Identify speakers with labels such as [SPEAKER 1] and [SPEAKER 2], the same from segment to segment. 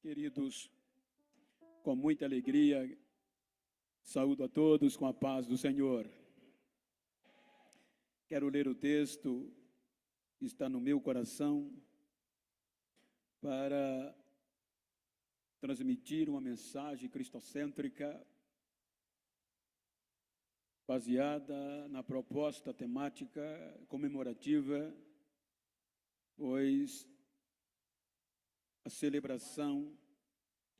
[SPEAKER 1] Queridos, com muita alegria, saúdo a todos com a paz do Senhor. Quero ler o texto que está no meu coração para transmitir uma mensagem cristocêntrica baseada na proposta temática comemorativa, pois a celebração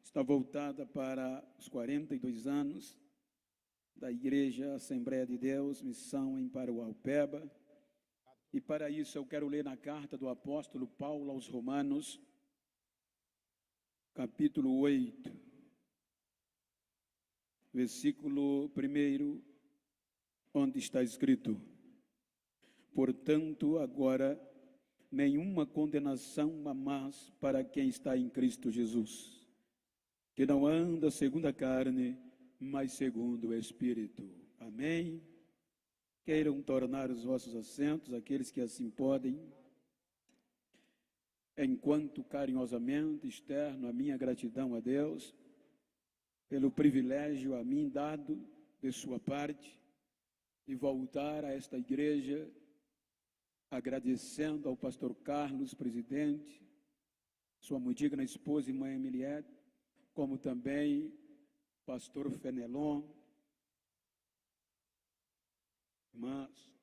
[SPEAKER 1] está voltada para os 42 anos da Igreja Assembleia de Deus, Missão em Parauapebas. E para isso eu quero ler na carta do apóstolo Paulo aos Romanos, capítulo 8, versículo 1, onde está escrito: portanto, agora nenhuma condenação há mais para quem está em Cristo Jesus, que não anda segundo a carne, mas segundo o Espírito. Amém? Queiram tornar os vossos assentos, aqueles que assim podem, enquanto carinhosamente externo a minha gratidão a Deus, pelo privilégio a mim dado de sua parte, de voltar a esta igreja, agradecendo ao pastor Carlos, presidente, sua muito digna esposa, irmã Emiliette, como também pastor Fenelon, irmãos,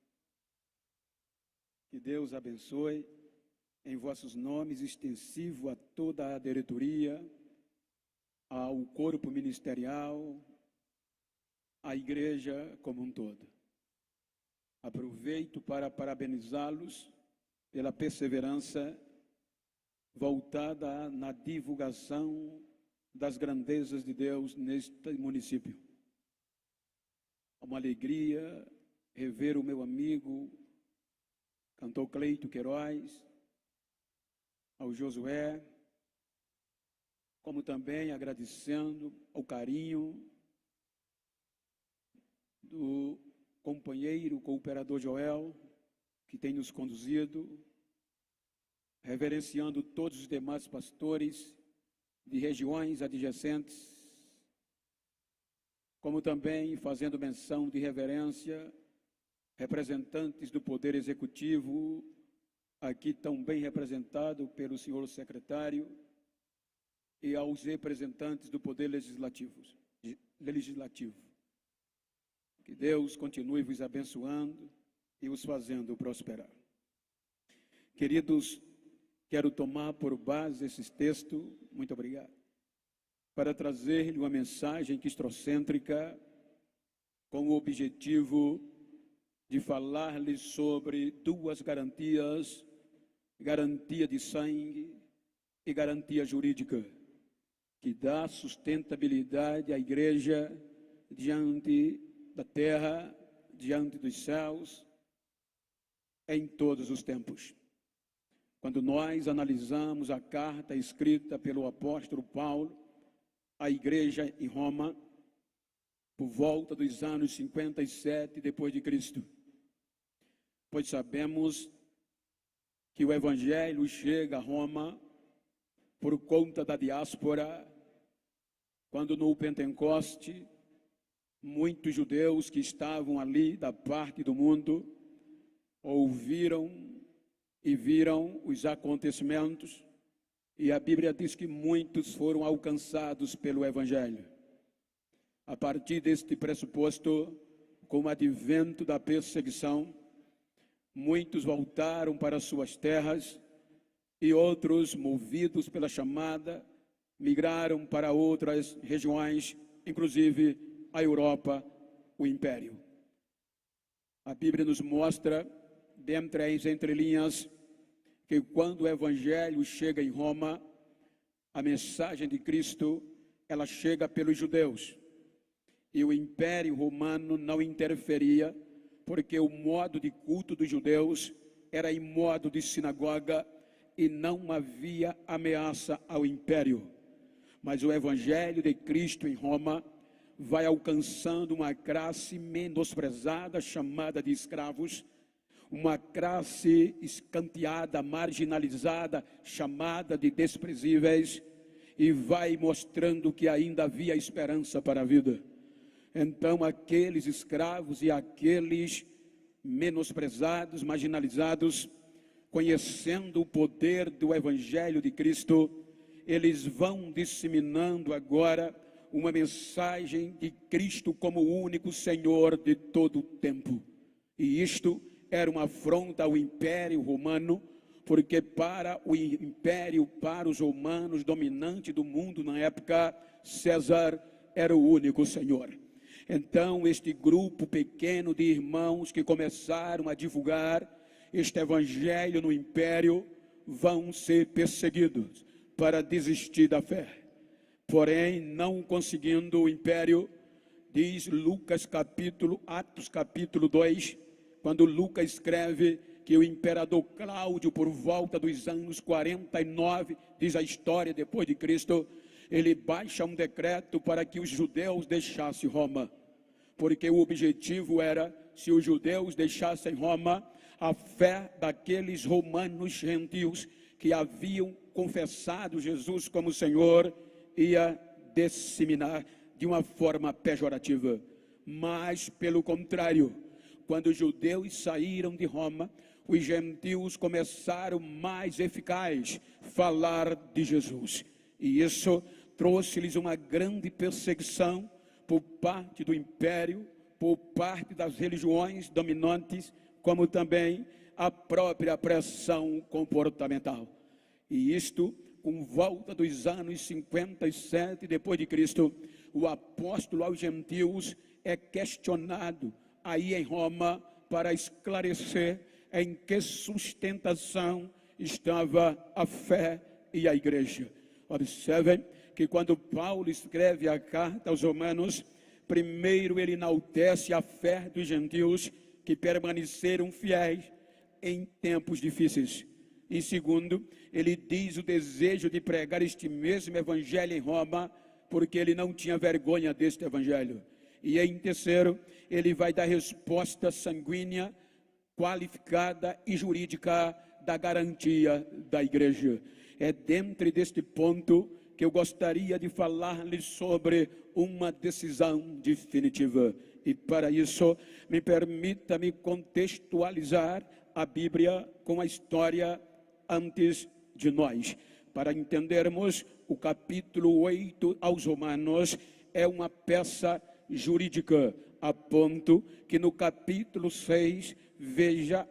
[SPEAKER 1] que Deus abençoe em vossos nomes, extensivo a toda a diretoria, ao corpo ministerial, à igreja como um todo. Aproveito para parabenizá-los pela perseverança voltada na divulgação das grandezas de Deus neste município. É uma alegria rever o meu amigo, cantor Cleito Queiroz, ao Josué, como também agradecendo ao carinho do companheiro, cooperador Joel, que tem nos conduzido, reverenciando todos os demais pastores de regiões adjacentes, como também fazendo menção de reverência, representantes do Poder Executivo, aqui tão bem representado pelo senhor secretário, e aos representantes do Poder Legislativo. Que Deus continue vos abençoando e os fazendo prosperar. Queridos, quero tomar por base esses textos, muito obrigado, para trazer-lhe uma mensagem cristocêntrica com o objetivo de falar-lhe sobre duas garantias: garantia de sangue e garantia jurídica, que dá sustentabilidade à igreja diante da terra, diante dos céus, em todos os tempos. Quando nós analisamos a carta escrita pelo apóstolo Paulo à igreja em Roma, por volta dos anos 57 depois de Cristo, pois sabemos que o evangelho chega a Roma por conta da diáspora, quando no Pentecoste muitos judeus que estavam ali da parte do mundo ouviram e viram os acontecimentos, e a Bíblia diz que muitos foram alcançados pelo evangelho. A partir deste pressuposto, com o advento da perseguição, muitos voltaram para suas terras e outros, movidos pela chamada, migraram para outras regiões, inclusive a Europa, o Império. A Bíblia nos mostra, dentre as entrelinhas, que quando o Evangelho chega em Roma, a mensagem de Cristo, ela chega pelos judeus. E o Império Romano não interferia, porque o modo de culto dos judeus era em modo de sinagoga e não havia ameaça ao Império. Mas o Evangelho de Cristo em Roma vai alcançando uma classe menosprezada, chamada de escravos, uma classe escanteada, marginalizada, chamada de desprezíveis, e vai mostrando que ainda havia esperança para a vida. Então aqueles escravos e aqueles menosprezados, marginalizados, conhecendo o poder do Evangelho de Cristo, eles vão disseminando agora uma mensagem de Cristo como o único Senhor de todo o tempo. E isto era uma afronta ao Império Romano, porque para o Império, para os romanos, dominante do mundo na época, César era o único Senhor. Então este grupo pequeno de irmãos que começaram a divulgar este evangelho no Império, vão ser perseguidos para desistir da fé. Porém, não conseguindo o Império, diz Atos capítulo 2, quando Lucas escreve que o imperador Cláudio, por volta dos anos 49, diz a história depois de Cristo, ele baixa um decreto para que os judeus deixassem Roma, porque o objetivo era, se os judeus deixassem Roma, a fé daqueles romanos gentios que haviam confessado Jesus como Senhor ia disseminar de uma forma pejorativa. Mas, pelo contrário, quando os judeus saíram de Roma, os gentios começaram mais eficaz falar de Jesus. E isso trouxe-lhes uma grande perseguição por parte do império, por parte das religiões dominantes, como também a própria pressão comportamental. E isto, com volta dos anos 57 depois de Cristo, o apóstolo aos gentios é questionado aí em Roma para esclarecer em que sustentação estava a fé e a igreja. Observem que quando Paulo escreve a carta aos Romanos, primeiro ele enaltece a fé dos gentios que permaneceram fiéis em tempos difíceis. Em segundo, ele diz o desejo de pregar este mesmo evangelho em Roma, porque ele não tinha vergonha deste evangelho. E em terceiro, ele vai dar resposta sanguínea, qualificada e jurídica da garantia da igreja. É dentro deste ponto que eu gostaria de falar-lhes sobre uma decisão definitiva. E para isso, permita-me contextualizar a Bíblia com a história antes de nós. Para entendermos, o capítulo 8 aos Romanos é uma peça jurídica, a ponto que no capítulo 6, veja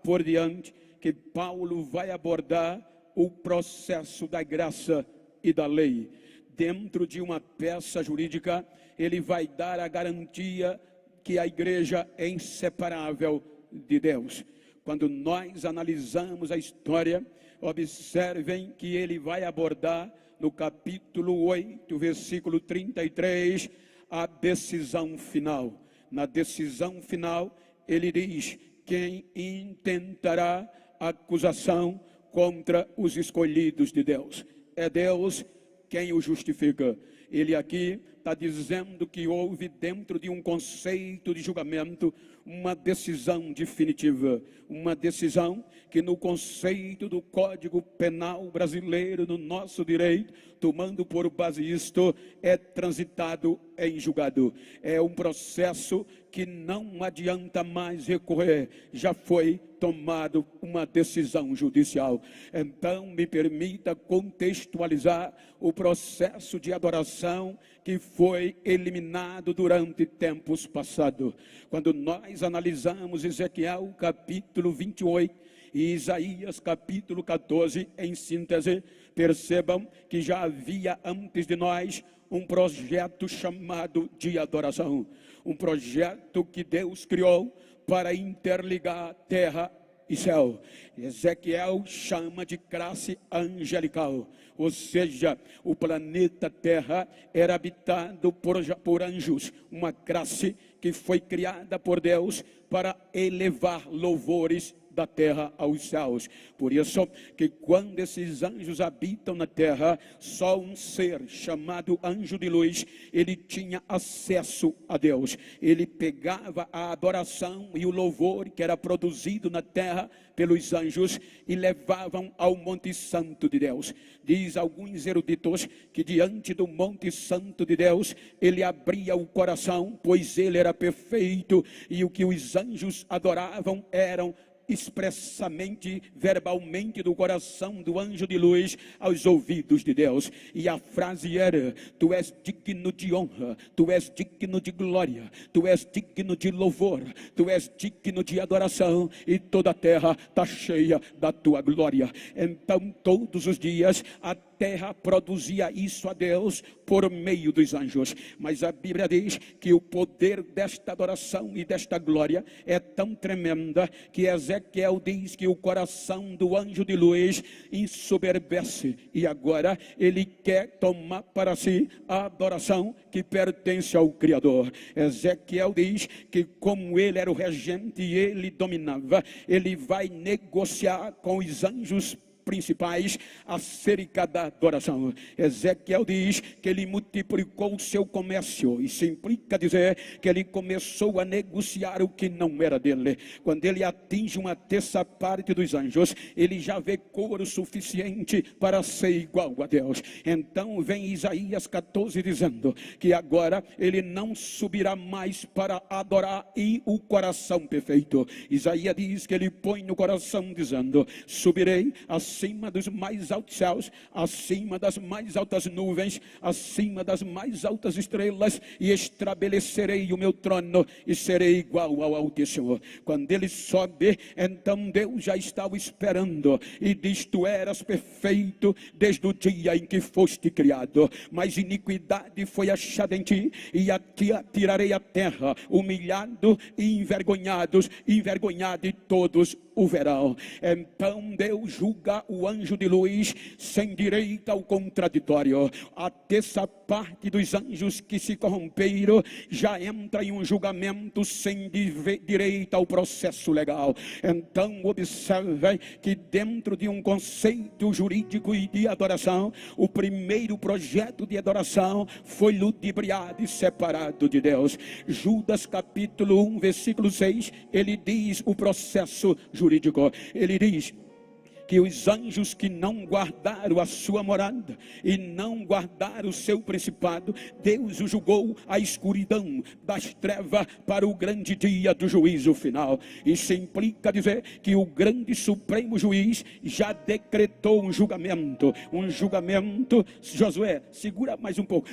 [SPEAKER 1] por diante, que Paulo vai abordar o processo da graça e da lei. Dentro de uma peça jurídica, ele vai dar a garantia que a igreja é inseparável de Deus. Quando nós analisamos a história, observem que ele vai abordar no capítulo 8, versículo 33, a decisão final. Na decisão final, ele diz: quem intentará acusação contra os escolhidos de Deus? É Deus quem o justifica. Ele aqui está dizendo que houve dentro de um conceito de julgamento uma decisão definitiva, uma decisão que no conceito do Código Penal brasileiro, no nosso direito, tomando por base isto, é transitado em julgado. É um processo que não adianta mais recorrer, já foi tomado uma decisão judicial. Então, me permita contextualizar o processo de adoração que foi eliminado durante tempos passados. Quando nós analisamos Ezequiel capítulo 28 e Isaías capítulo 14, em síntese, percebam que já havia antes de nós um projeto chamado de adoração. Um projeto que Deus criou para interligar terra e céu. Ezequiel chama de classe angelical, ou seja, o planeta Terra era habitado por anjos, uma classe que foi criada por Deus para elevar louvores da terra aos céus. Por isso que quando esses anjos habitam na terra, só um ser chamado anjo de luz, ele tinha acesso a Deus. Ele pegava a adoração e o louvor que era produzido na terra pelos anjos e levavam ao Monte Santo de Deus. Diz alguns eruditos que diante do Monte Santo de Deus, ele abria o coração, pois ele era perfeito, e o que os anjos adoravam eram expressamente, verbalmente, do coração do anjo de luz aos ouvidos de Deus. E a frase era: tu és digno de honra, tu és digno de glória, tu és digno de louvor, tu és digno de adoração, e toda a terra está cheia da tua glória. Então todos os dias a terra produzia isso a Deus por meio dos anjos. Mas a Bíblia diz que o poder desta adoração e desta glória é tão tremenda que Ezequiel diz que o coração do anjo de luz ensoberbece, e agora ele quer tomar para si a adoração que pertence ao Criador. Ezequiel diz que como ele era o regente e ele dominava, ele vai negociar com os anjos principais acerca da adoração. Ezequiel diz que ele multiplicou o seu comércio. Isso implica dizer que ele começou a negociar o que não era dele. Quando ele atinge uma terça parte dos anjos, ele já vê couro suficiente para ser igual a Deus. Então vem Isaías 14 dizendo que agora ele não subirá mais para adorar e o coração perfeito. Isaías diz que ele põe no coração dizendo: subirei acima dos mais altos céus, acima das mais altas nuvens, acima das mais altas estrelas, e estabelecerei o meu trono e serei igual ao Altíssimo. Quando ele sobe, então Deus já estava esperando e diz: tu eras perfeito desde o dia em que foste criado, mas iniquidade foi achada em ti, e aqui tirarei a terra, humilhado e envergonhado, e todos o verão. Então Deus julga o anjo de luz sem direito ao contraditório. A terça parte dos anjos que se corromperam já entra em um julgamento sem direito ao processo legal. Então observe que dentro de um conceito jurídico e de adoração, o primeiro projeto de adoração foi ludibriado e separado de Deus. Judas capítulo 1 versículo 6, ele diz o processo jurídico. Ele diz que os anjos que não guardaram a sua morada e não guardaram o seu principado, Deus o julgou à escuridão das trevas para o grande dia do juízo final. Isso implica dizer que o grande supremo juiz já decretou um julgamento, Josué, segura mais um pouco,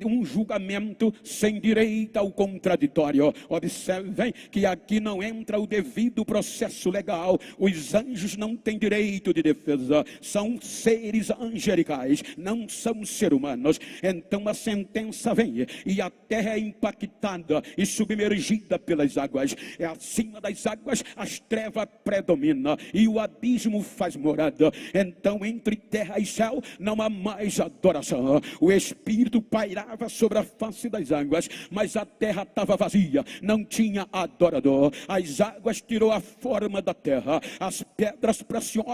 [SPEAKER 1] um julgamento sem direito ao contraditório. Observem que aqui não entra o devido processo legal. Os anjos não têm direito de defesa, são seres angelicais, não são seres humanos. Então a sentença vem e a terra é impactada e submergida pelas águas. É acima das águas as trevas predominam e o abismo faz morada. Então entre terra e céu não há mais adoração. O Espírito pairava sobre a face das águas, mas a terra estava vazia, não tinha adorador. As águas tirou a forma da terra, as pedras preciosas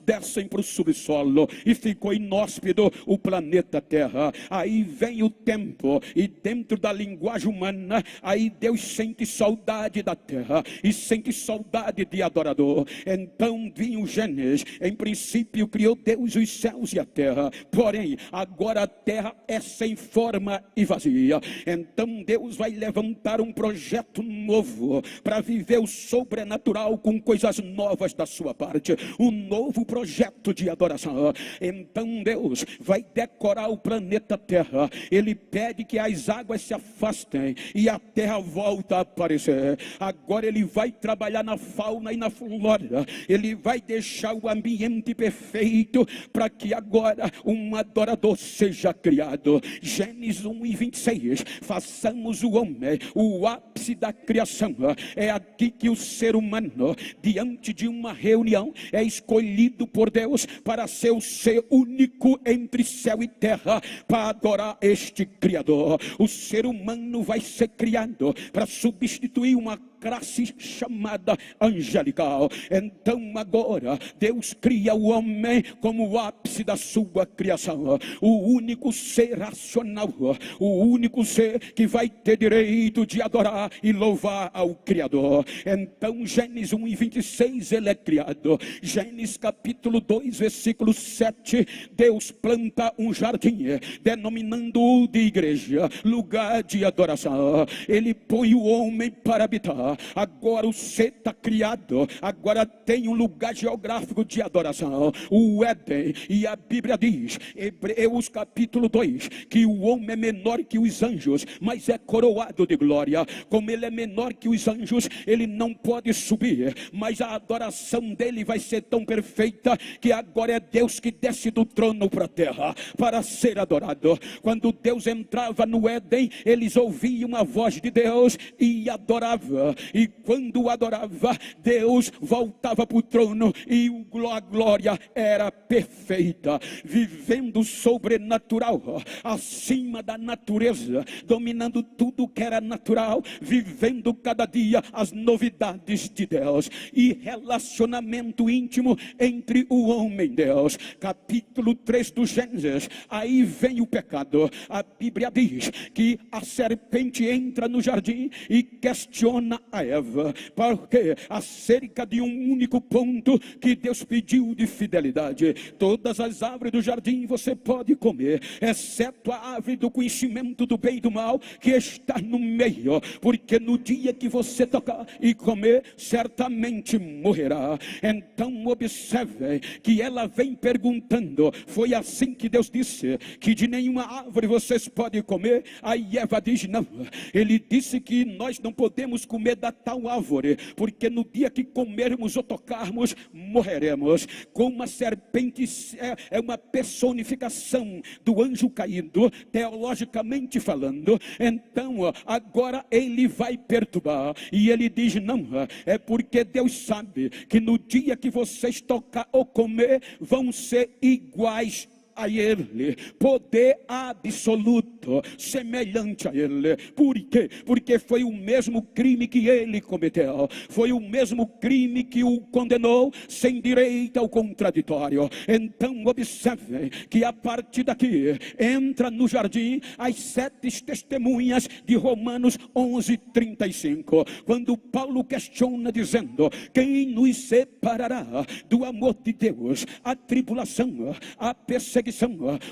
[SPEAKER 1] descem para o subsolo e ficou inóspito o planeta Terra. Aí vem o tempo e dentro da linguagem humana, aí Deus sente saudade da terra e sente saudade de adorador. Então vinha o Gênesis. Em princípio criou Deus os céus e a terra, porém agora a terra é sem forma e vazia. Então Deus vai levantar um projeto novo para viver o sobrenatural com coisas novas da sua parte, um novo projeto de adoração. Então Deus vai decorar o planeta Terra. Ele pede que as águas se afastem e a terra volta a aparecer. Agora ele vai trabalhar na fauna e na flora. Ele vai deixar o ambiente perfeito para que agora um adorador seja criado. Gênesis 1:26. Façamos o homem o ápice da criação. É aqui que o ser humano, diante de uma reunião, é escolhido por Deus para ser o ser único entre céu e terra, para adorar este Criador. O ser humano vai ser criado para substituir uma classe chamada angelical. Então agora Deus cria o homem como o ápice da sua criação, o único ser racional, o único ser que vai ter direito de adorar e louvar ao Criador. Então Gênesis 1:26 ele é criado. Gênesis capítulo 2 versículo 7, Deus planta um jardim, denominando-o de igreja, lugar de adoração. Ele põe o homem para habitar. Agora o ser está criado, agora tem um lugar geográfico de adoração, o Éden. E a Bíblia diz, Hebreus capítulo 2, que o homem é menor que os anjos, mas é coroado de glória. Como ele é menor que os anjos, ele não pode subir, mas a adoração dele vai ser tão perfeita, que agora é Deus que desce do trono para a terra, para ser adorado. Quando Deus entrava no Éden, eles ouviam a voz de Deus e adorava. E quando adorava, Deus voltava para o trono e a glória era perfeita, vivendo sobrenatural, acima da natureza, dominando tudo que era natural, vivendo cada dia as novidades de Deus e relacionamento íntimo entre o homem e Deus. Capítulo 3 do Gênesis, aí vem o pecado. A Bíblia diz que a serpente entra no jardim e questiona a Eva, porque acerca de um único ponto que Deus pediu de fidelidade. Todas as árvores do jardim você pode comer, exceto a árvore do conhecimento do bem e do mal, que está no meio, porque no dia que você tocar e comer, certamente morrerá. Então observe que ela vem perguntando, foi assim que Deus disse que de nenhuma árvore vocês podem comer? Aí Eva diz, não, ele disse que nós não podemos comer da tal árvore, porque no dia que comermos ou tocarmos, morreremos. Como a serpente é uma personificação do anjo caído, teologicamente falando, então agora ele vai perturbar, e ele diz, não, é porque Deus sabe que no dia que vocês tocar ou comer, vão ser iguais a ele, poder absoluto, semelhante a ele. Por quê? Porque foi o mesmo crime que ele cometeu, foi o mesmo crime que o condenou, sem direito ao contraditório. Então observe que a partir daqui entra no jardim as 7 testemunhas de Romanos 11:35, quando Paulo questiona dizendo, quem nos separará do amor de Deus? A tribulação, a perseguição,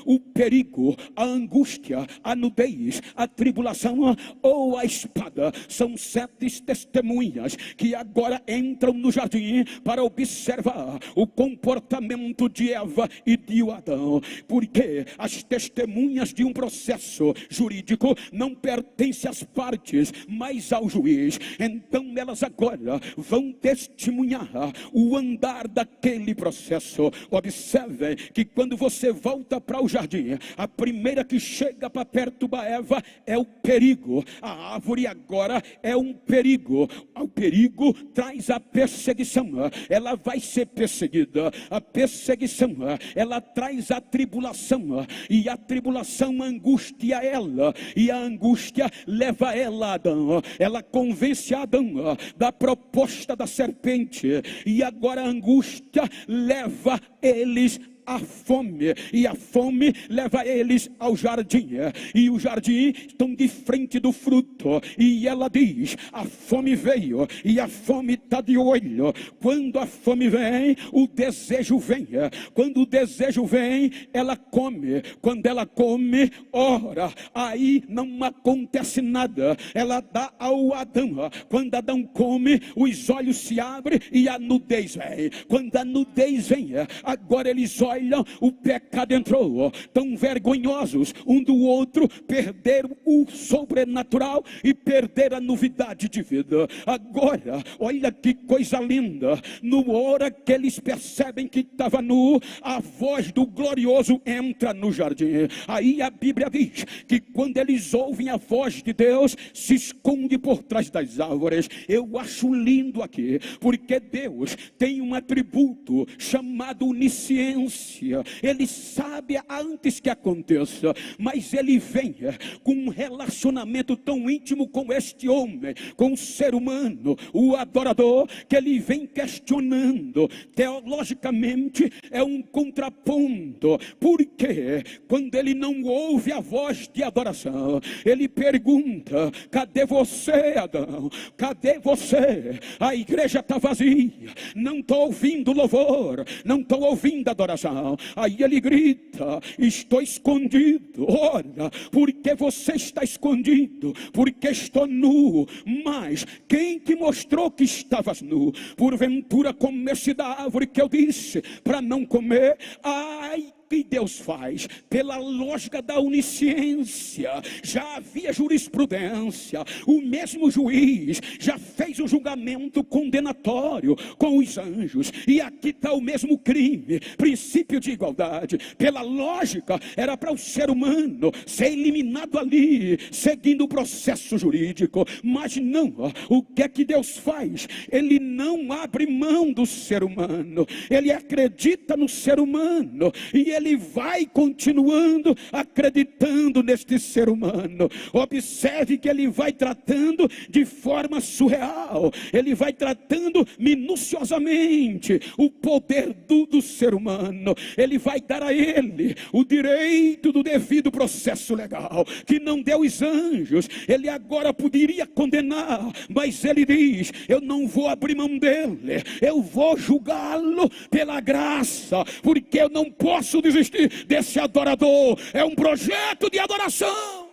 [SPEAKER 1] o perigo, a angústia, a nudez, a tribulação ou a espada. São 7 testemunhas que agora entram no jardim para observar o comportamento de Eva e de Adão, porque as testemunhas de um processo jurídico não pertencem às partes, mas ao juiz. Então elas agora vão testemunhar o andar daquele processo. Observe que quando você volta para o jardim, a primeira que chega para perturbar Eva é o perigo. A árvore agora é um perigo. O perigo traz a perseguição, ela vai ser perseguida. A perseguição, ela traz a tribulação, e a tribulação angustia ela, e a angústia leva ela a Adão. Ela convence Adão da proposta da serpente, e agora a angústia leva eles a fome, e a fome leva eles ao jardim, e o jardim estão de frente do fruto, e ela diz, a fome veio, e a fome está de olho. Quando a fome vem, o desejo vem. Quando o desejo vem, ela come. Quando ela come, ora, aí não acontece nada. Ela dá ao Adão. Quando Adão come, os olhos se abrem e a nudez vem. Quando a nudez vem, agora eles olham, o pecado entrou, tão vergonhosos um do outro, perderam o sobrenatural e perderam a novidade de vida. Agora, olha que coisa linda, na hora que eles percebem que estava nu, a voz do glorioso entra no jardim. Aí a Bíblia diz que quando eles ouvem a voz de Deus, se esconde por trás das árvores. Eu acho lindo aqui, porque Deus tem um atributo chamado onisciência onisciência, ele sabe antes que aconteça, mas ele vem com um relacionamento tão íntimo com este homem, com o ser humano, o adorador, que ele vem questionando. Teologicamente é um contraponto, porque quando ele não ouve a voz de adoração, ele pergunta: cadê você, Adão? Cadê você? A igreja está vazia, não estou ouvindo louvor, não estou ouvindo adoração. Aí ele grita: estou escondido. Olha, porque você está escondido? Porque estou nu. Mas quem te mostrou que estavas nu? Porventura comeste da árvore que eu disse para não comer? Ai, que Deus faz? Pela lógica da onisciência, já havia jurisprudência, o mesmo juiz já fez o julgamento condenatório com os anjos, e aqui está o mesmo crime, princípio de igualdade. Pela lógica, era para o ser humano ser eliminado ali, seguindo o processo jurídico, mas não. O que é que Deus faz? Ele não abre mão do ser humano, ele acredita no ser humano, e ele vai continuando acreditando neste ser humano. Observe que ele vai tratando de forma surreal, ele vai tratando minuciosamente o poder do ser humano. Ele vai dar a ele o direito do devido processo legal, que não deu os anjos. Ele agora poderia condenar, mas ele diz: eu não vou abrir mão dele, eu vou julgá-lo pela graça, porque eu não posso desistir desse adorador. É um projeto de adoração.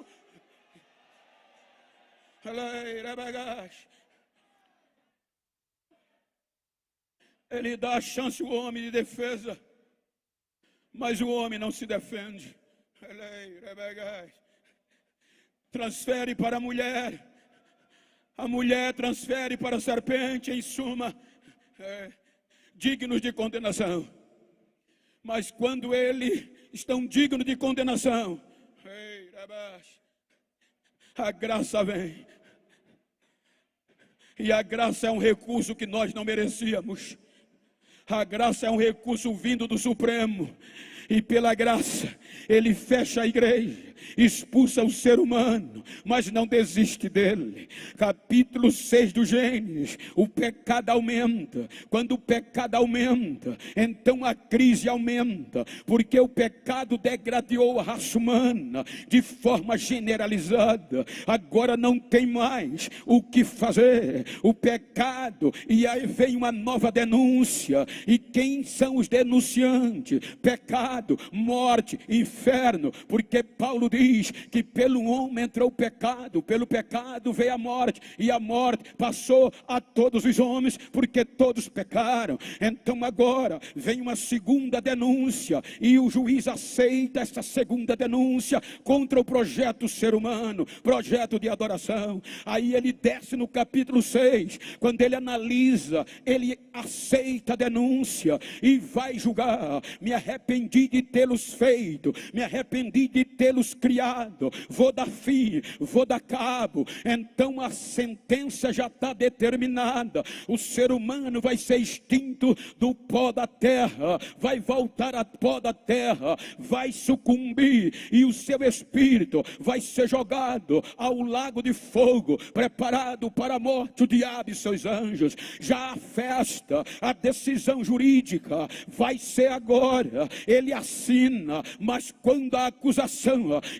[SPEAKER 1] Ele dá a chance ao homem de defesa, mas o homem não se defende. Transfere para a mulher transfere para a serpente. Em suma, dignos de condenação. Mas quando eles estão dignos de condenação, a graça vem. E a graça é um recurso que nós não merecíamos. A graça é um recurso vindo do Supremo. E pela graça, ele fecha a igreja, expulsa o ser humano, mas não desiste dele. Capítulo 6 do Gênesis: o pecado aumenta. Quando o pecado aumenta, então a crise aumenta, porque o pecado degradou a raça humana de forma generalizada. Agora não tem mais o que fazer. O pecado, e aí vem uma nova denúncia. E quem são os denunciantes? Pecado, morte, inferno, porque Paulo diz que pelo homem entrou o pecado, pelo pecado veio a morte, e a morte passou a todos os homens, porque todos pecaram. Então agora vem uma segunda denúncia, e o juiz aceita essa segunda denúncia contra o projeto ser humano, projeto de adoração. Aí ele desce no capítulo 6, quando ele analisa, ele aceita a denúncia e vai julgar. Me arrependi de tê-los feito, me arrependi de tê-los criado, vou dar fim, vou dar cabo. Então a sentença já está determinada. O ser humano vai ser extinto do pó da terra, vai voltar ao pó da terra, vai sucumbir, e o seu espírito vai ser jogado ao lago de fogo, preparado para a morte, o diabo e seus anjos. Já a festa, a decisão jurídica vai ser agora. Ele assina, mas quando a acusação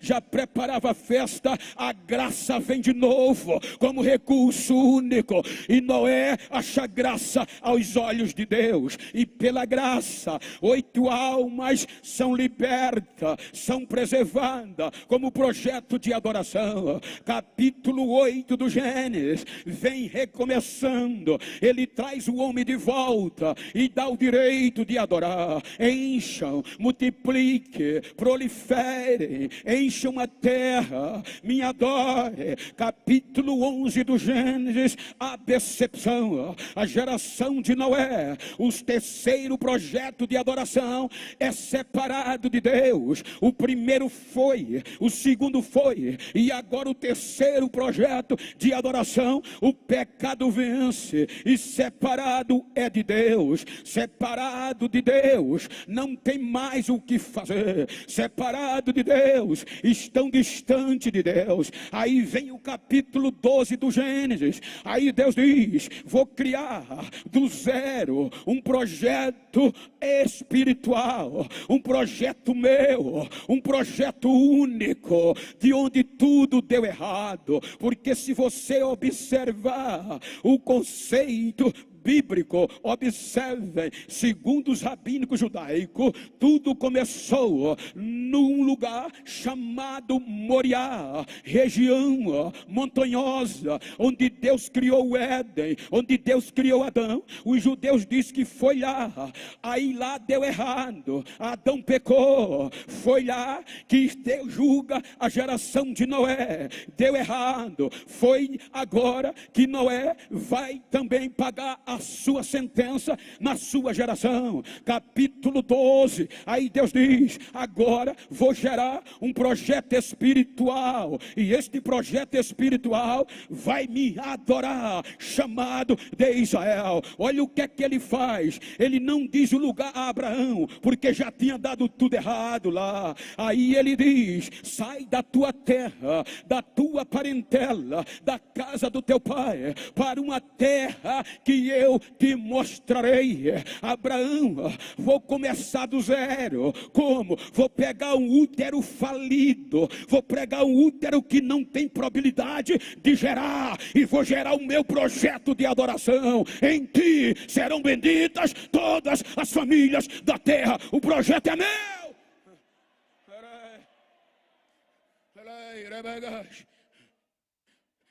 [SPEAKER 1] já preparava a festa, a graça vem de novo como recurso único, e Noé acha graça aos olhos de Deus, e pela graça 8 almas são libertas, são preservadas como projeto de adoração. Capítulo 8 do Gênesis vem recomeçando. Ele traz o homem de volta e dá o direito de adorar. Encham, multiplique, proliferem, encham a terra, me adore. Capítulo 11 do Gênesis, a decepção, a geração de Noé, o terceiro projeto de adoração é separado de Deus. O primeiro foi, o segundo foi, e agora o terceiro projeto de adoração, o pecado vence, e separado é de Deus. Separado de Deus, não tem mais o que fazer. Separado de Deus, estão distante de Deus. Aí vem o capítulo 12 do Gênesis. Aí Deus diz: vou criar do zero um projeto espiritual, um projeto meu, um projeto único, de onde tudo deu errado. Porque se você observar o conceito bíblico, observem, segundo os rabínicos judaicos, tudo começou num lugar chamado Moriá, região montanhosa, onde Deus criou o Éden, onde Deus criou Adão. Os judeus dizem que foi lá, aí lá deu errado, Adão pecou, foi lá que Deus julga a geração de Noé, deu errado, foi agora que Noé vai também pagar a sua sentença na sua geração. Capítulo 12, aí Deus diz: agora vou gerar um projeto espiritual, e este projeto espiritual vai me adorar, chamado de Israel. Olha o que é que ele faz. Ele não diz o lugar a Abraão, porque já tinha dado tudo errado lá. Aí ele diz: sai da tua terra, da tua parentela, da casa do teu pai, para uma terra que eu te mostrarei. Abraão, vou começar do zero. Como? Vou pegar um útero falido, vou pegar um útero que não tem probabilidade de gerar, e vou gerar o meu projeto de adoração. Em ti serão benditas todas as famílias da terra. O projeto é meu.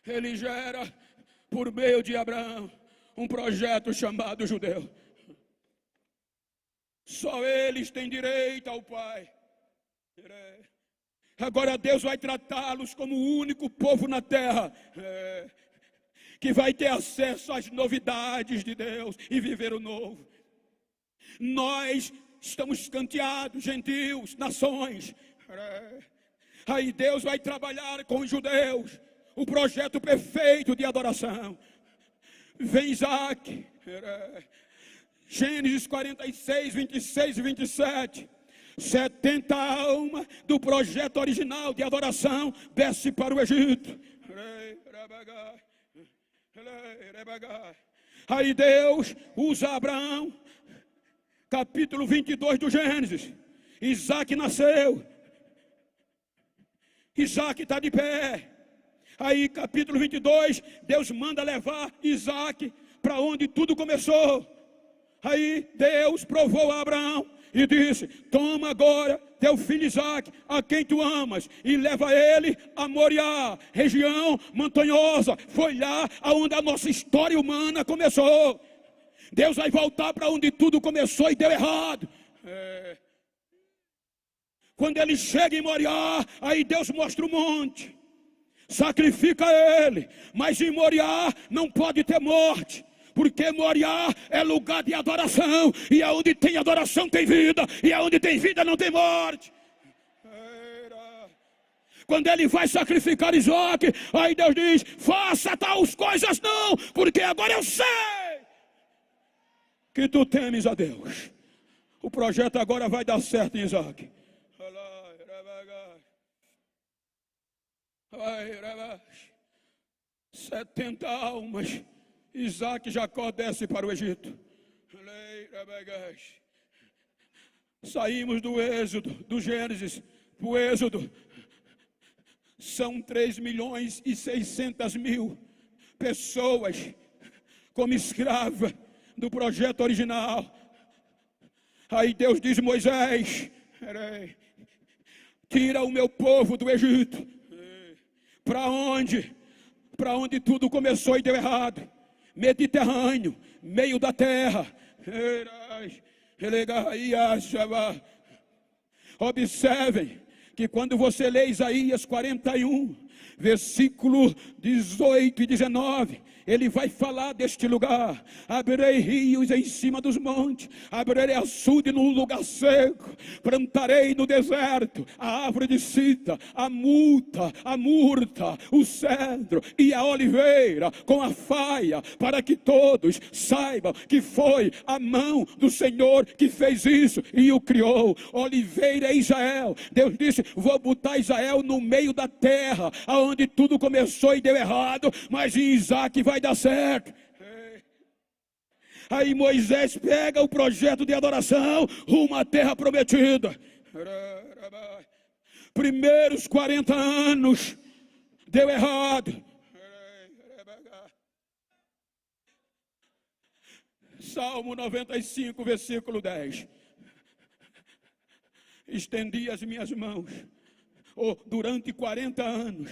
[SPEAKER 1] Ele gera, por meio de Abraão, um projeto chamado judeu. Só eles têm direito ao Pai. Agora Deus vai tratá-los como o único povo na terra que vai ter acesso às novidades de Deus e viver o novo. Nós estamos escanteados, gentios, nações. Aí Deus vai trabalhar com os judeus o projeto perfeito de adoração. Vem Isaac, Gênesis 46, 26 e 27. 70 almas do projeto original de adoração desce para o Egito. Aí Deus usa Abraão, capítulo 22 do Gênesis. Isaac nasceu, Isaac está de pé. Aí capítulo 22, Deus manda levar Isaac para onde tudo começou. Aí Deus provou a Abraão e disse: toma agora teu filho Isaac, a quem tu amas, e leva ele a Moriá, região montanhosa. Foi lá onde a nossa história humana começou. Deus vai voltar para onde tudo começou e deu errado. Quando ele chega em Moriá, aí Deus mostra o monte. Sacrifica ele, mas em Moriá não pode ter morte, porque Moriá é lugar de adoração, e aonde tem adoração tem vida, e aonde tem vida não tem morte. Quando ele vai sacrificar Isaac, aí Deus diz: faça tais coisas não, porque agora eu sei que tu temes a Deus. O projeto agora vai dar certo em Isaac. 70 almas. Isaac e Jacó desce para o Egito. Saímos do Êxodo, do Gênesis para o Êxodo. São 3.600.000 pessoas como escrava do projeto original. Aí Deus diz: Moisés, tira o meu povo do Egito. Para onde? Para onde tudo começou e deu errado. Mediterrâneo, meio da terra. Observem que quando você lê Isaías 41, versículo 18 e 19, ele vai falar deste lugar: abrirei rios em cima dos montes, abrirei açude no lugar seco, plantarei no deserto a árvore de cita, a murta, o cedro e a oliveira com a faia, para que todos saibam que foi a mão do Senhor que fez isso e o criou. Oliveira é Israel. Deus disse: vou botar Israel no meio da terra, aonde tudo começou e deu errado, mas em Isaac vai dar certo. Aí Moisés pega o projeto de adoração rumo à terra prometida. Primeiros 40 anos deu errado. Salmo 95, versículo 10. Estendi as minhas mãos. Durante 40 anos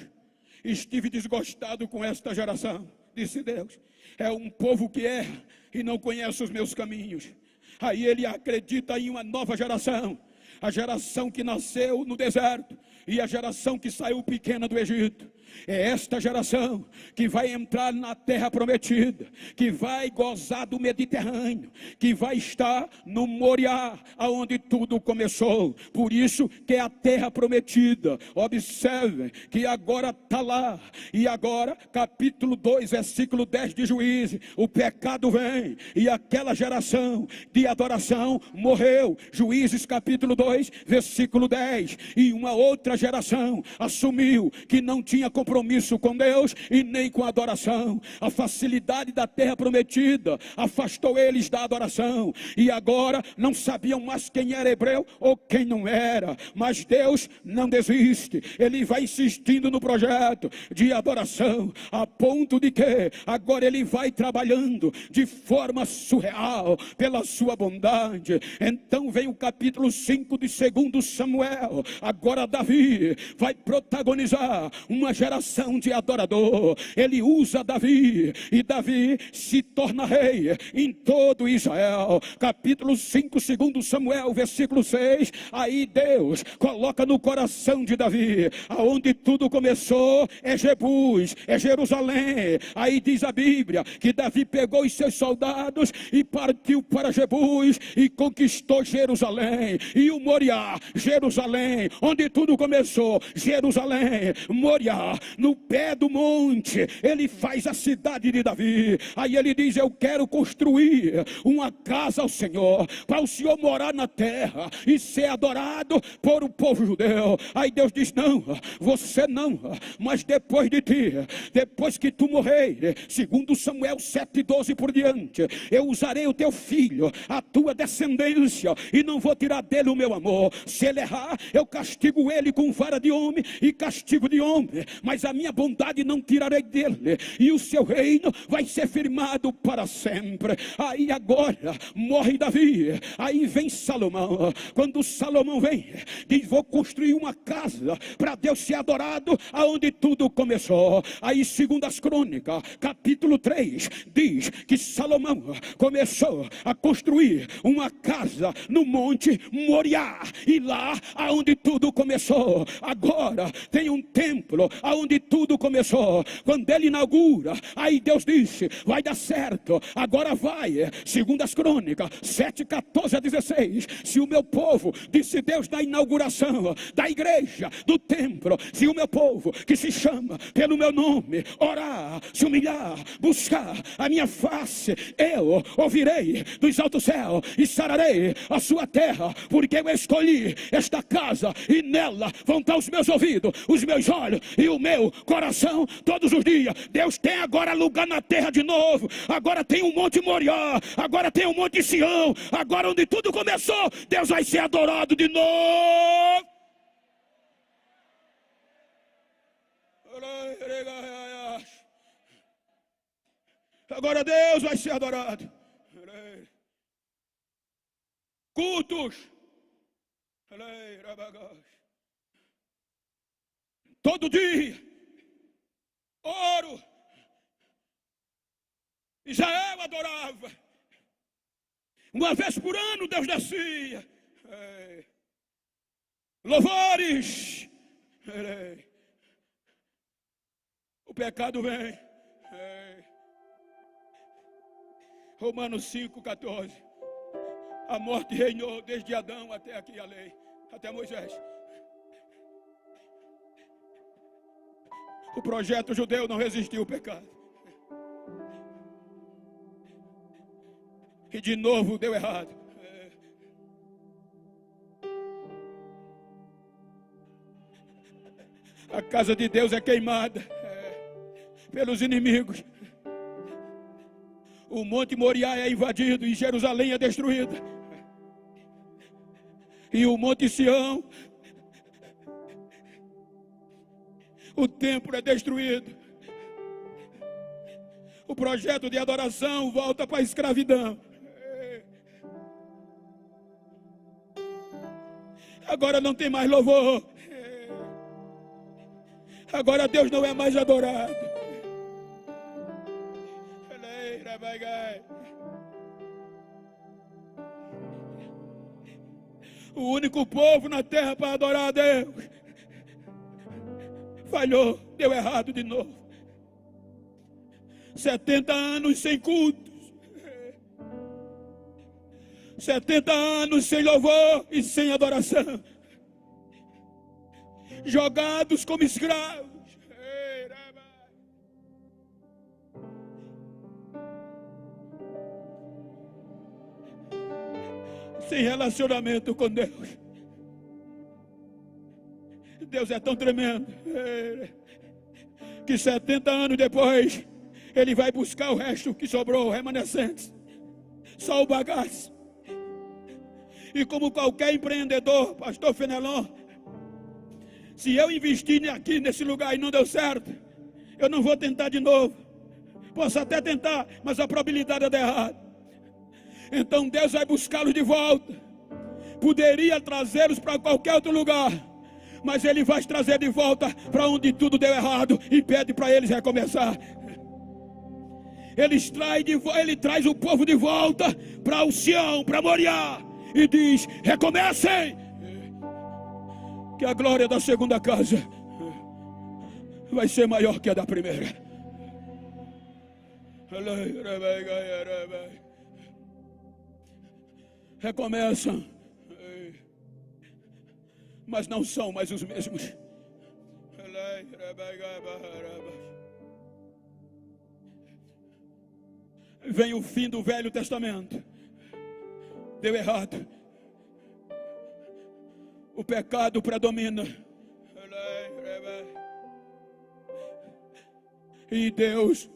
[SPEAKER 1] estive desgostado com esta geração, disse Deus. É um povo que erra e não conhece os meus caminhos. Aí ele acredita em uma nova geração, a geração que nasceu no deserto e a geração que saiu pequena do Egito. É esta geração que vai entrar na terra prometida, que vai gozar do Mediterrâneo, que vai estar no Moriá, aonde tudo começou. Por isso que é a terra prometida. Observe que agora está lá. E agora, capítulo 2, versículo 10 de Juízes, o pecado vem e aquela geração de adoração morreu. Juízes capítulo 2, versículo 10. E uma outra geração assumiu que não tinha compromisso com Deus e nem com a adoração. A facilidade da terra prometida afastou eles da adoração, e agora não sabiam mais quem era hebreu ou quem não era. Mas Deus não desiste, Ele vai insistindo no projeto de adoração, a ponto de que agora Ele vai trabalhando de forma surreal pela sua bondade. Então vem o capítulo 5 de 2 Samuel. Agora Davi vai protagonizar uma geração de adorador. Ele usa Davi, e Davi se torna rei em todo Israel. Capítulo 5, 2 Samuel, versículo 6. Aí Deus coloca no coração de Davi, aonde tudo começou é Jebus, é Jerusalém. Aí diz a Bíblia que Davi pegou os seus soldados e partiu para Jebus e conquistou Jerusalém e o Moriá. Jerusalém, onde tudo começou, Jerusalém, Moriá, no pé do monte, ele faz a cidade de Davi. Aí ele diz: eu quero construir uma casa ao Senhor, para o Senhor morar na terra e ser adorado por o povo judeu. Aí Deus diz: não, você não, mas depois de ti, depois que tu morrer, segundo Samuel 7:12 por diante, eu usarei o teu filho, a tua descendência, e não vou tirar dele o meu amor. Se ele errar, eu castigo ele com vara de homem e castigo de homem, mas a minha bondade não tirarei dele, e o seu reino vai ser firmado para sempre. Aí agora morre Davi, aí vem Salomão. Quando Salomão vem, diz: vou construir uma casa para Deus ser adorado, aonde tudo começou. Aí 2 Crônicas, capítulo 3, diz que Salomão começou a construir uma casa no monte Moriá, e lá aonde tudo começou. Agora tem um templo aonde tudo começou. Quando ele inaugura, aí Deus disse: vai dar certo, agora vai. 2 Crônicas 7, 14 a 16. Se o meu povo, disse Deus na inauguração da igreja, do templo, se o meu povo que se chama pelo meu nome orar, se humilhar, buscar a minha face, eu ouvirei dos altos céus e sararei a sua terra, porque eu escolhi esta casa e nela vão estar os meus ouvidos, os meus olhos e o meu coração todos os dias. Deus tem agora lugar na terra de novo. Agora tem um monte Moriá, agora tem um monte Sião. Agora onde tudo começou, Deus vai ser adorado de novo. Agora Deus vai ser adorado. Cultos. Todo dia. Ouro. Israel adorava. Uma vez por ano Deus descia. louvores. O pecado vem. Romanos 5,14. A morte reinou desde Adão até aqui a lei, até Moisés. O projeto judeu não resistiu ao pecado. E de novo deu errado. A casa de Deus é queimada pelos inimigos. O Monte Moriá é invadido e Jerusalém é destruída. E o Monte Sião, o templo é destruído. O projeto de adoração volta para a escravidão. Agora não tem mais louvor. Agora Deus não é mais adorado. O único povo na terra para adorar a Deus falhou, deu errado de novo. 70 anos sem cultos, 70 anos sem louvor e sem adoração, jogados como escravos. Sem relacionamento com Deus. Deus é tão tremendo que 70 anos depois Ele vai buscar o resto que sobrou, remanescentes, só o bagaço. E como qualquer empreendedor, pastor Fenelon, se eu investir aqui nesse lugar e não deu certo, eu não vou tentar de novo. Posso até tentar, mas a probabilidade é dar errado. Então Deus vai buscá-los de volta. Poderia trazê-los para qualquer outro lugar, mas Ele vai trazer de volta para onde tudo deu errado e pede para eles recomeçar. Ele traz o povo de volta para o Sião, para Moriá, e diz: recomecem, que a glória da segunda casa vai ser maior que a da primeira. Recomeçam, mas não são mais os mesmos. Vem o fim do Velho Testamento. Deu errado. O pecado predomina. E Deus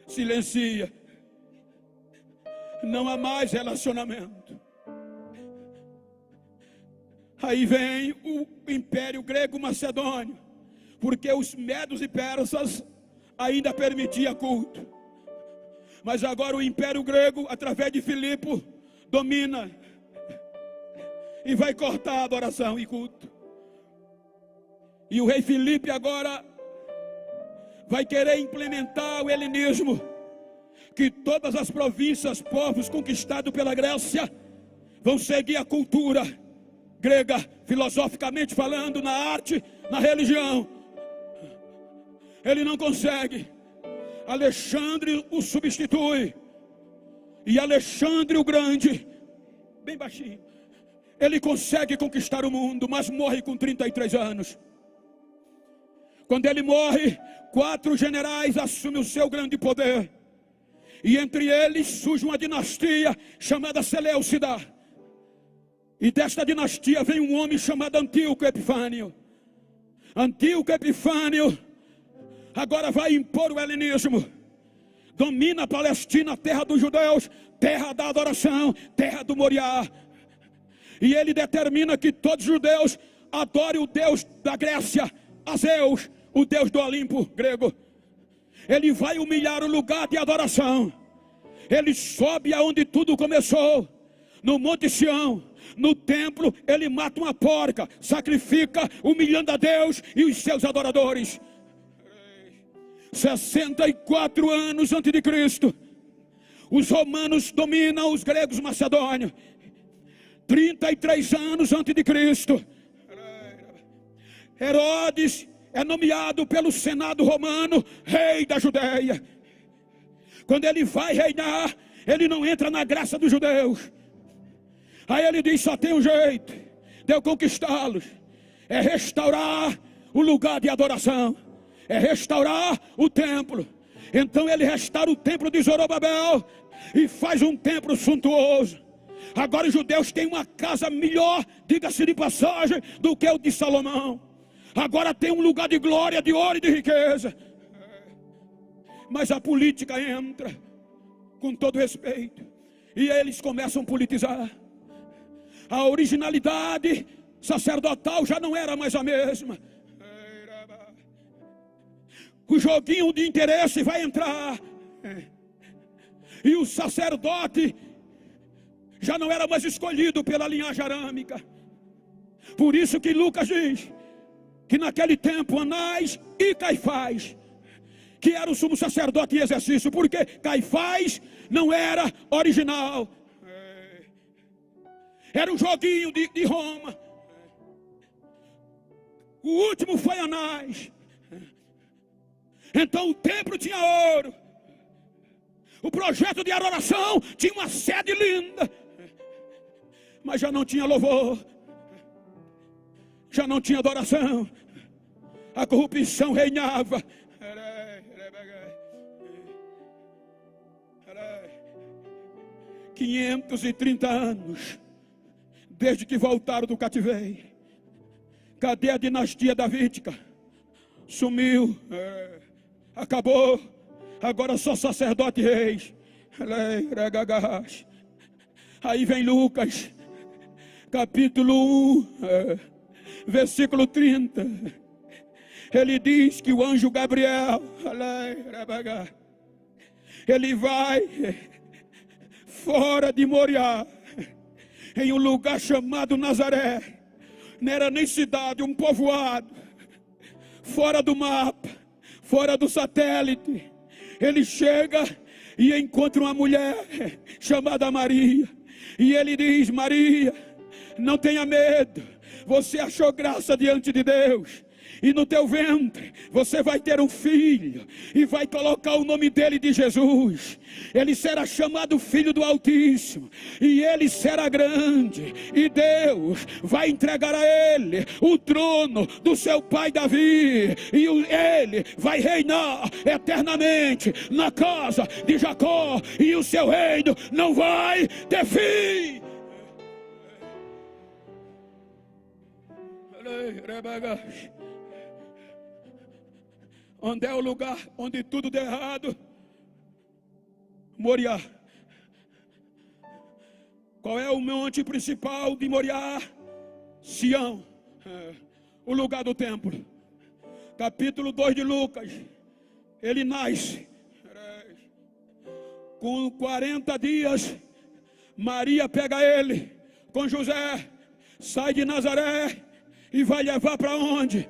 [SPEAKER 1] silencia. Não há mais relacionamento. Aí vem o Império Grego-Macedônio, porque os medos e persas ainda permitiam culto. Mas agora o Império Grego, através de Filipe, domina e vai cortar a adoração e culto. E o rei Filipe agora vai querer implementar o helenismo, que todas as províncias, povos conquistados pela Grécia, vão seguir a cultura grega, filosoficamente falando, na arte, na religião. Ele não consegue. Alexandre o substitui. E Alexandre o Grande, bem baixinho, ele consegue conquistar o mundo, mas morre com 33 anos. Quando ele morre, 4 generais assumem o seu grande poder. E entre eles surge uma dinastia chamada Seleucida. E desta dinastia vem um homem chamado Antíoco Epifânio. Antíoco Epifânio agora vai impor o helenismo. Domina a Palestina, a terra dos judeus, terra da adoração, terra do Moriá. E ele determina que todos os judeus adorem o Deus da Grécia, a Zeus, o Deus do Olimpo grego. Ele vai humilhar o lugar de adoração. Ele sobe aonde tudo começou, no Monte Sião. No templo ele mata uma porca, sacrifica, humilhando a Deus e os seus adoradores. 64 anos antes de Cristo, os romanos dominam os gregos macedônios. 33 anos antes de Cristo, Herodes é nomeado pelo Senado romano rei da Judéia. Quando ele vai reinar, ele não entra na graça dos judeus. Aí ele diz: só tem um jeito de eu conquistá-los, é restaurar o lugar de adoração, é restaurar o templo. Então ele restaura o templo de Zorobabel e faz um templo suntuoso. Agora os judeus têm uma casa melhor, diga-se de passagem, do que o de Salomão. Agora tem um lugar de glória, de ouro e de riqueza. Mas a política entra, com todo respeito, e eles começam a politizar. A originalidade sacerdotal já não era mais a mesma. O joguinho de interesse vai entrar, e o sacerdote já não era mais escolhido pela linhagem arâmica. Por isso que Lucas diz que naquele tempo Anás e Caifás, que era o sumo sacerdote em exercício, porque Caifás não era original, era um joguinho de Roma. O último foi Anás. Então o templo tinha ouro, o projeto de adoração tinha uma sede linda, mas já não tinha louvor, já não tinha adoração. A corrupção reinava. 530 anos desde que voltaram do cativeiro. Cadê a dinastia davídica? Sumiu, acabou. Agora só sacerdote e reis. Aí vem Lucas, capítulo 1, versículo 30. Ele diz que o anjo Gabriel, ele vai fora de Moriá, em um lugar chamado Nazaré. Não era nem cidade, um povoado, fora do mapa, fora do satélite. Ele chega e encontra uma mulher chamada Maria, e ele diz: Maria, não tenha medo, você achou graça diante de Deus, e no teu ventre você vai ter um filho, e vai colocar o nome dele de Jesus. Ele será chamado Filho do Altíssimo, e ele será grande, e Deus vai entregar a ele o trono do seu pai Davi, e ele vai reinar eternamente na casa de Jacó, e o seu reino não vai ter fim. Onde é o lugar onde tudo deu errado? Moriá. Qual é o monte principal de Moriá? Sião, o lugar do templo. Capítulo 2 de Lucas. Ele nasce. Com 40 dias, Maria pega ele com José, sai de Nazaré e vai levar para onde?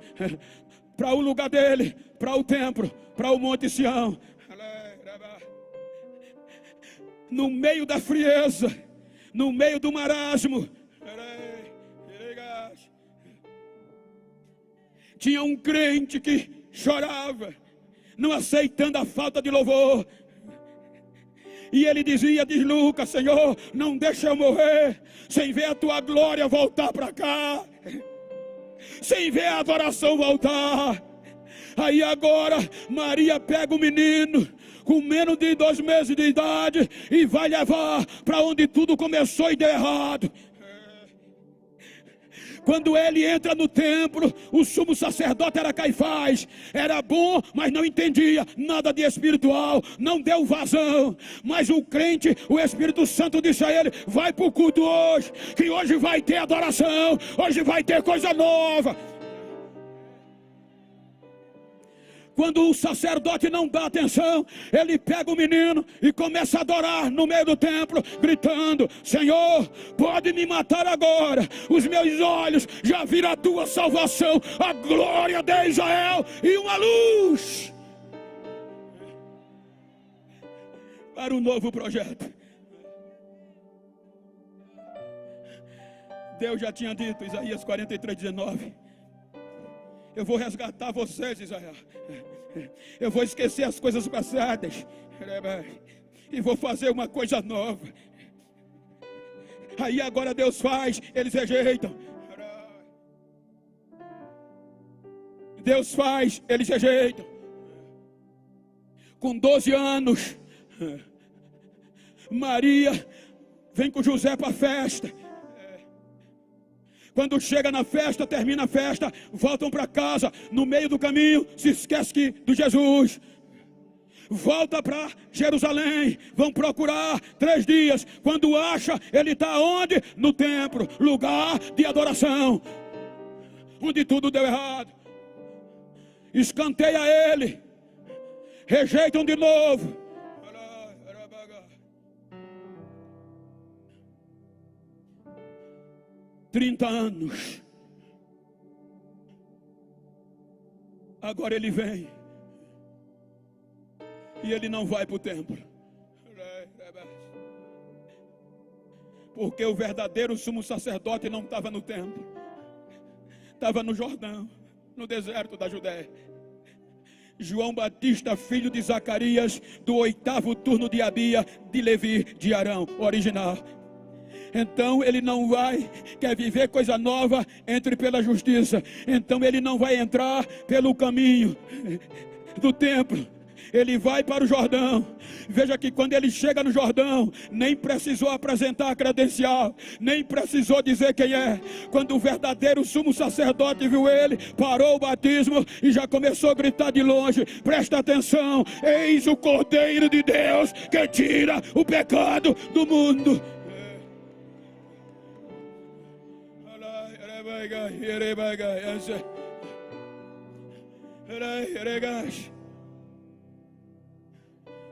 [SPEAKER 1] Para o lugar dele, para o templo, para o Monte Sião. No meio da frieza, no meio do marasmo, tinha um crente que chorava, não aceitando a falta de louvor. E ele dizia, diz Lucas: Senhor, não deixa eu morrer sem ver a tua glória voltar para cá, sem ver a adoração voltar. Aí agora Maria pega o menino com menos de 2 meses de idade e vai levar para onde tudo começou e deu errado. Quando ele entra no templo, o sumo sacerdote era Caifás. Era bom, mas não entendia nada de espiritual, não deu vazão. Mas o crente, o Espírito Santo disse a ele: vai para o culto hoje, que hoje vai ter adoração, hoje vai ter coisa nova. Quando o sacerdote não dá atenção, ele pega o menino e começa a adorar no meio do templo, gritando: Senhor, pode me matar agora, os meus olhos já viram a tua salvação, a glória de Israel e uma luz para um novo projeto. Deus já tinha dito, Isaías 43:19, Eu vou resgatar vocês, Israel. Eu vou esquecer as coisas passadas e vou fazer uma coisa nova. Aí agora Deus faz, eles rejeitam. Deus faz, eles rejeitam. Com 12 anos, Maria vem com José para a festa. Quando chega na festa, termina a festa, voltam para casa. No meio do caminho, se esquece de Jesus. Volta para Jerusalém, vão procurar 3 dias. Quando acha, ele está onde? No templo, lugar de adoração, onde tudo deu errado. Escanteia ele, rejeitam de novo. 30 anos. Agora ele vem. E ele não vai para o templo. Porque o verdadeiro sumo sacerdote não estava no templo. Estava no Jordão, no deserto da Judéia. João Batista, filho de Zacarias, do 8º turno de Abia, de Levi, de Arão, original. Então ele não vai, quer viver coisa nova, entre pela justiça. Então ele não vai entrar pelo caminho do templo. Ele vai para o Jordão. Veja que quando ele chega no Jordão, nem precisou apresentar a credencial, nem precisou dizer quem é. Quando o verdadeiro sumo sacerdote viu ele, parou o batismo e já começou a gritar de longe: presta atenção, eis o Cordeiro de Deus que tira o pecado do mundo.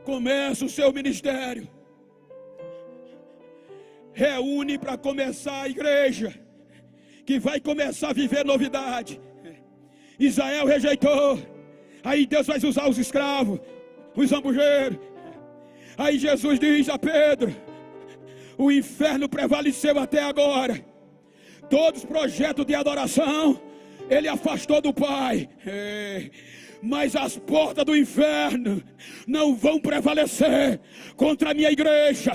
[SPEAKER 1] Começa o seu ministério. Reúne para começar a igreja, que vai começar a viver novidade. Israel rejeitou. Aí Deus vai usar os escravos, os zambujeiros. Aí Jesus diz a Pedro: o inferno prevaleceu até agora. Todos os projetos de adoração ele afastou do Pai. Mas as portas do inferno não vão prevalecer contra a minha igreja.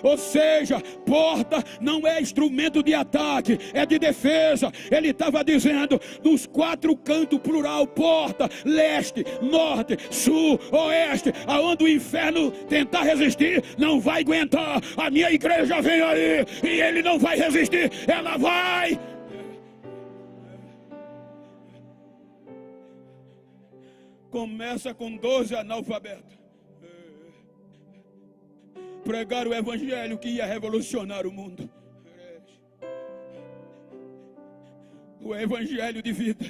[SPEAKER 1] Ou seja, porta não é instrumento de ataque, é de defesa. Ele estava dizendo, dos 4 cantos plural, porta, leste, norte, sul, oeste, aonde o inferno tentar resistir, não vai aguentar. A minha igreja vem aí e ele não vai resistir, ela vai. Começa com 12 analfabetos. Pregar o evangelho que ia revolucionar o mundo. O evangelho de vida.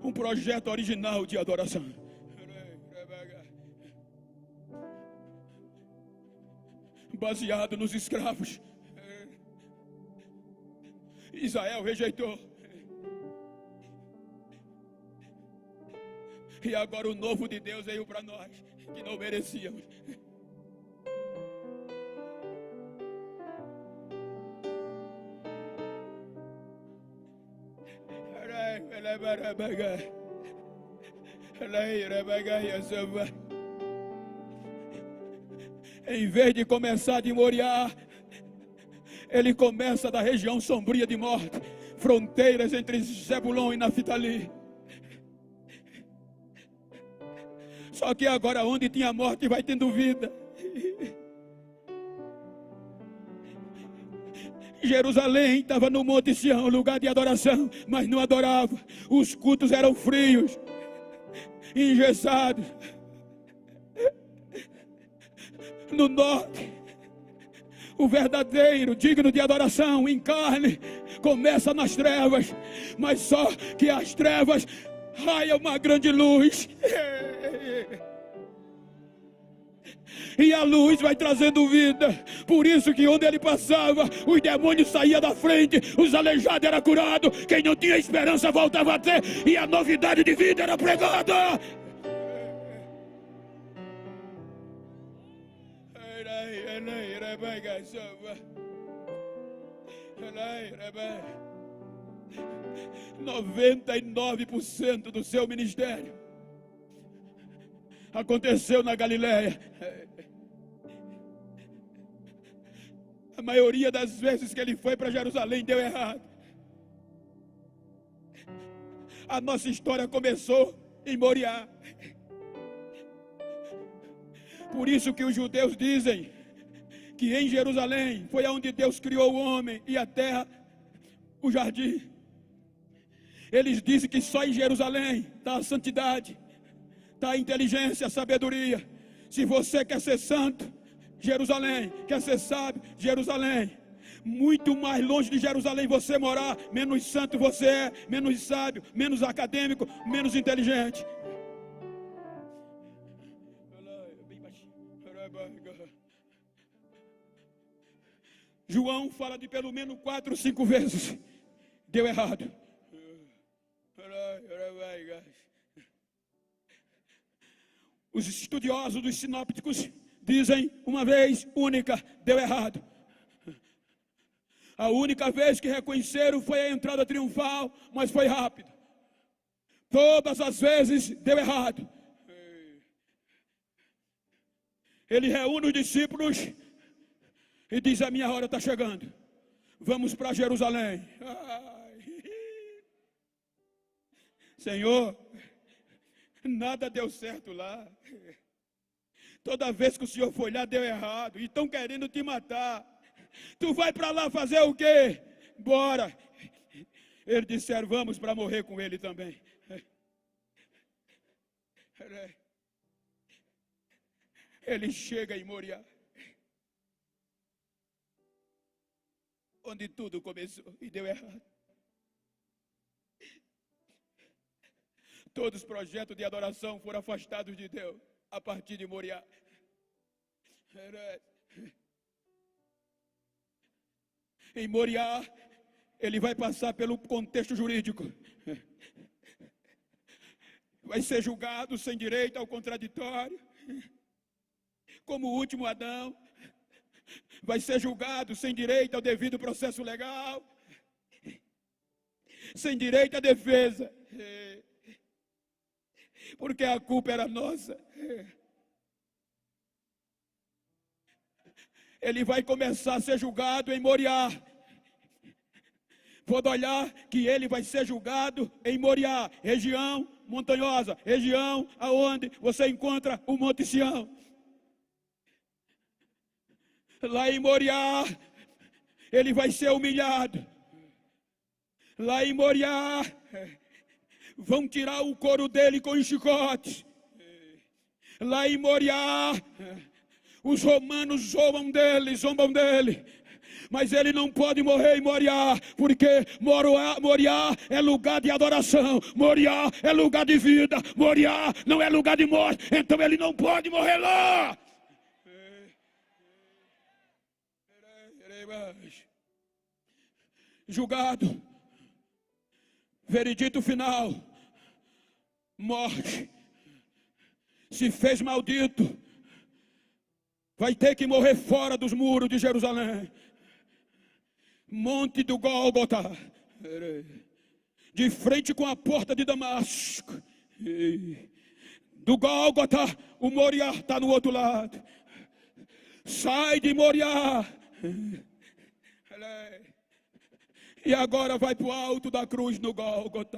[SPEAKER 1] Um projeto original de adoração. Baseado nos escravos. Israel rejeitou. E agora o novo de Deus veio para nós, que não merecíamos. Em vez de começar de Moriá, ele começa da região sombria de morte, fronteiras entre Zebulon e Naftali. Só que agora onde tinha morte vai tendo vida. Jerusalém estava no Monte Sião, lugar de adoração, mas não adorava. Os cultos eram frios, engessados. No norte, o verdadeiro, digno de adoração, em carne, começa nas trevas, mas só que as trevas raia uma grande luz. E a luz vai trazendo vida. Por isso que onde ele passava, os demônios saíam da frente, os aleijados eram curados, quem não tinha esperança voltava a ter, e a novidade de vida era pregada. 99% do seu ministério aconteceu na Galileia. A maioria das vezes que ele foi para Jerusalém deu errado. A nossa história começou em Moriá. Por isso que os judeus dizem que em Jerusalém foi onde Deus criou o homem e a terra, o jardim. Eles dizem que só em Jerusalém está a santidade, está a inteligência, a sabedoria. Se você quer ser santo, Jerusalém. Quer ser sábio, Jerusalém. Muito mais longe de Jerusalém você morar, menos santo você é, menos sábio, menos acadêmico, menos inteligente. João fala de pelo menos 4 ou 5 vezes deu errado. Os estudiosos dos sinópticos dizem uma vez única deu errado. A única vez que reconheceram foi a entrada triunfal, mas foi rápido. Todas as vezes deu errado. Ele reúne os discípulos e diz: a minha hora está chegando, vamos para Jerusalém. Senhor, nada deu certo lá. Toda vez que o Senhor foi lá deu errado, e estão querendo te matar. Tu vai para lá fazer o quê? Bora. Eles disseram: vamos para morrer com ele também. Ele chega em Moriá, onde tudo começou e deu errado. Todos os projetos de adoração foram afastados de Deus a partir de Moriá. Em Moriá, ele vai passar pelo contexto jurídico. Vai ser julgado sem direito ao contraditório, como o último Adão. Vai ser julgado sem direito ao devido processo legal, sem direito à defesa, porque a culpa era nossa. Ele vai começar a ser julgado em Moriá. Pode olhar que ele vai ser julgado em Moriá, região montanhosa, região aonde você encontra o Monte Sião. Lá em Moriá, ele vai ser humilhado. Lá em Moriá, vão tirar o couro dele com os chicotes. Lá em Moriá, os romanos zombam dele, mas ele não pode morrer em Moriá, porque Moriá é lugar de adoração, Moriá é lugar de vida, Moriá não é lugar de morte, então ele não pode morrer lá. Julgado, veredito final, morte. Se fez maldito, vai ter que morrer fora dos muros de Jerusalém. Monte do Gólgota, de frente com a porta de Damasco. Do Gólgota, o Moriá está no outro lado. Sai de Moriá. E agora vai para o alto da cruz no Gólgota.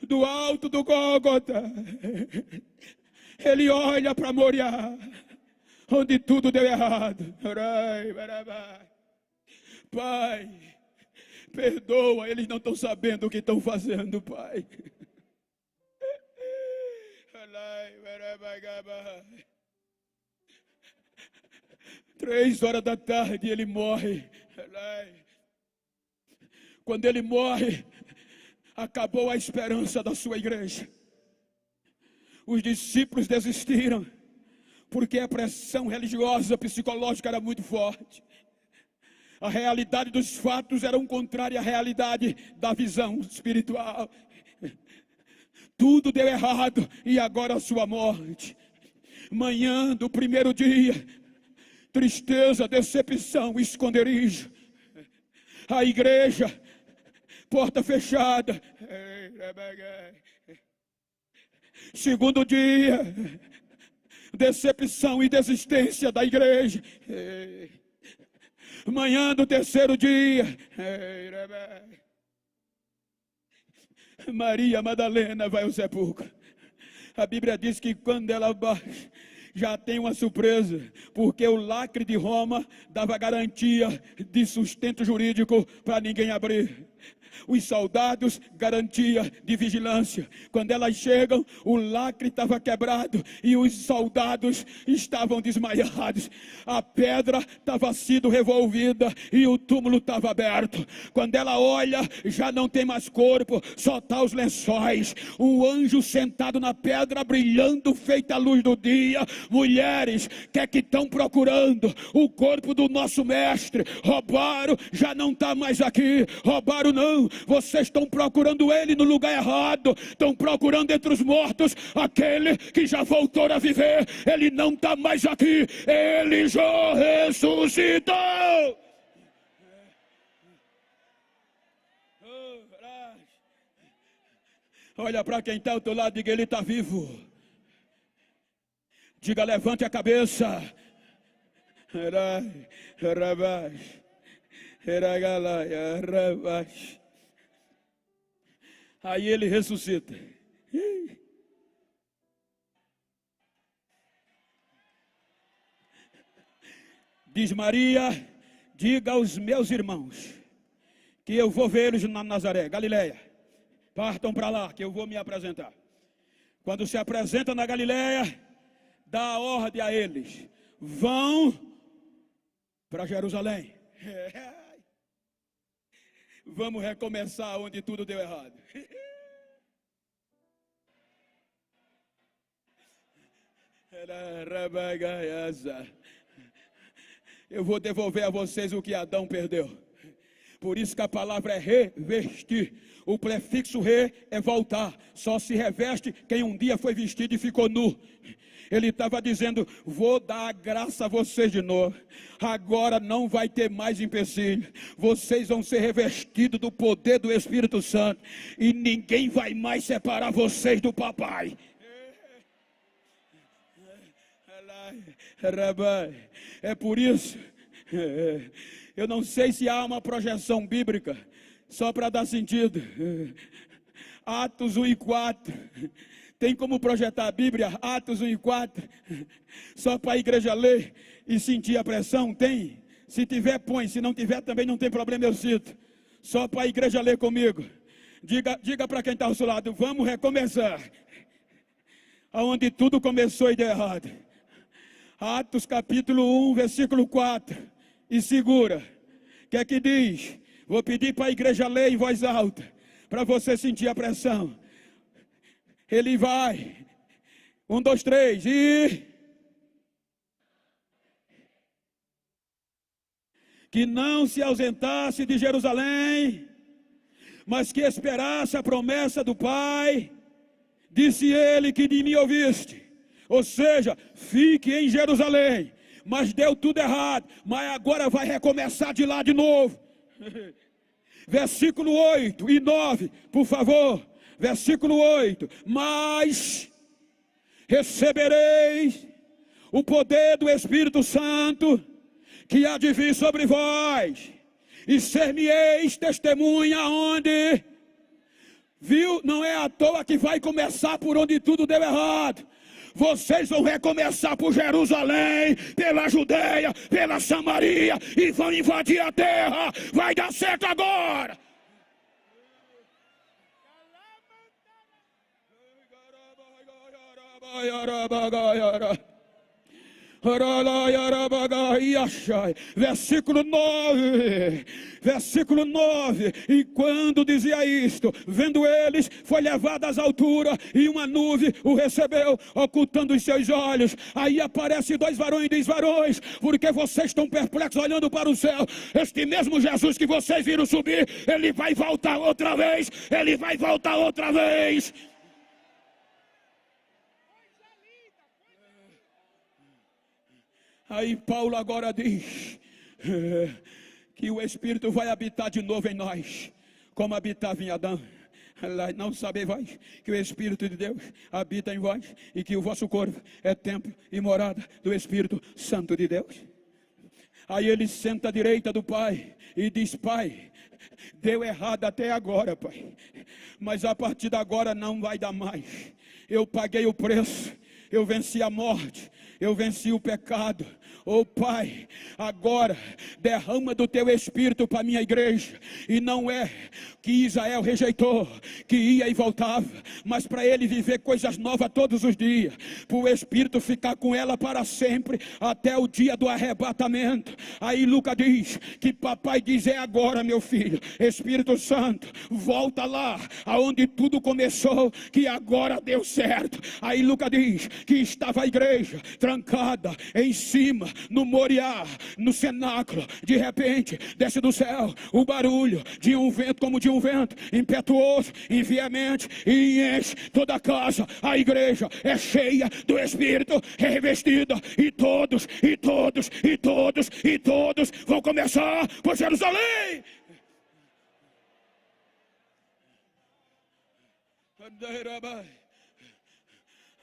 [SPEAKER 1] Do alto do Gólgota, ele olha para Moriá, onde tudo deu errado. Pai, perdoa, eles não estão sabendo o que estão fazendo, Pai. 3 horas da tarde ele morre. Quando ele morre, acabou a esperança da sua igreja. Os discípulos desistiram, porque a pressão religiosa, psicológica era muito forte. A realidade dos fatos era contrária à realidade da visão espiritual. Tudo deu errado e agora a sua morte. Manhã do primeiro dia, tristeza, decepção, esconderijo. A igreja porta fechada. Segundo dia, decepção e desistência da igreja. Manhã do terceiro dia, Maria Madalena vai ao sepulcro. A Bíblia diz que quando ela baixa, já tem uma surpresa, porque o lacre de Roma dava garantia de sustento jurídico para ninguém abrir. Os soldados, garantia de vigilância. Quando elas chegam, o lacre estava quebrado e os soldados estavam desmaiados. A pedra estava sido revolvida e o túmulo estava aberto. Quando ela olha, já não tem mais corpo, só está os lençóis. Um anjo sentado na pedra, brilhando, feita a luz do dia. Mulheres, que estão procurando o corpo do nosso mestre? Roubaram, já não está mais aqui. Roubaram não. Vocês estão procurando ele no lugar errado. Estão procurando entre os mortos aquele que já voltou a viver. Ele não está mais aqui. Ele já ressuscitou. Olha para quem está ao teu lado, diga: ele está vivo. Diga: levante a cabeça. Aí ele ressuscita. Diz Maria: diga aos meus irmãos que eu vou vê-los na Nazaré, Galileia. Partam para lá que eu vou me apresentar. Quando se apresenta na Galileia, dá a ordem a eles: vão para Jerusalém. Vamos recomeçar onde tudo deu errado. Eu vou devolver a vocês o que Adão perdeu. Por isso que a palavra é revestir. O prefixo re é voltar. Só se reveste quem um dia foi vestido e ficou nu. Ele estava dizendo: vou dar a graça a vocês de novo. Agora não vai ter mais empecilho. Vocês vão ser revestidos do poder do Espírito Santo. E ninguém vai mais separar vocês do papai. É por isso, eu não sei se há uma projeção bíblica, só para dar sentido. Atos 1 e 4. Tem como projetar a Bíblia, Atos 1 e 4, só para a igreja ler e sentir a pressão? Tem? Se tiver, põe. Se não tiver, também não tem problema, eu cito. Só para a igreja ler comigo. Diga para quem está ao seu lado: vamos recomeçar aonde tudo começou e deu errado. Atos capítulo 1, versículo 4. E segura. O que é que diz? Vou pedir para a igreja ler em voz alta, para você sentir a pressão. Ele vai. 1, 2, 3. E que não se ausentasse de Jerusalém, mas que esperasse a promessa do Pai. Disse ele que de mim ouviste. Ou seja, fique em Jerusalém. Mas deu tudo errado. Mas agora vai recomeçar de lá de novo. Versículo 8 e 9, por favor. Versículo 8. Mas recebereis o poder do Espírito Santo, que há de vir sobre vós, e ser-me-eis testemunha onde. Viu? Não é à toa que vai começar por onde tudo deu errado. Vocês vão recomeçar por Jerusalém, pela Judeia, pela Samaria, e vão invadir a terra. Vai dar certo agora. Versículo 9. Versículo 9. E quando dizia isto, vendo eles, foi levado às alturas, e uma nuvem o recebeu, ocultando os seus olhos. Aí aparece dois varões e diz: varões, porque vocês estão perplexos olhando para o céu? Este mesmo Jesus que vocês viram subir, ele vai voltar outra vez. Ele vai voltar outra vez. Aí Paulo agora diz que o Espírito vai habitar de novo em nós. como habitava em Adão. Não sabeis vós que o Espírito de Deus habita em vós e que o vosso corpo é templo e morada do Espírito Santo de Deus? Aí ele senta à direita do Pai e diz: Pai, deu errado até agora, Pai, mas a partir de agora não vai dar mais. Eu paguei o preço, eu venci a morte, eu venci o pecado. Oh Pai, agora derrama do teu Espírito para a minha igreja. E não é que Israel rejeitou, que ia e voltava, mas para ele viver coisas novas todos os dias, para o Espírito ficar com ela para sempre, até o dia do arrebatamento. Aí Lucas diz que papai diz: é agora, meu filho, Espírito Santo, volta lá aonde tudo começou, que agora deu certo. Aí Lucas diz que estava a igreja trancada em cima, no Moriá, no cenáculo. De repente desce do céu o barulho de um vento, como de um vento impetuoso e veemente, e enche toda a casa. A igreja é cheia do Espírito, é revestida, e todos vão começar por Jerusalém.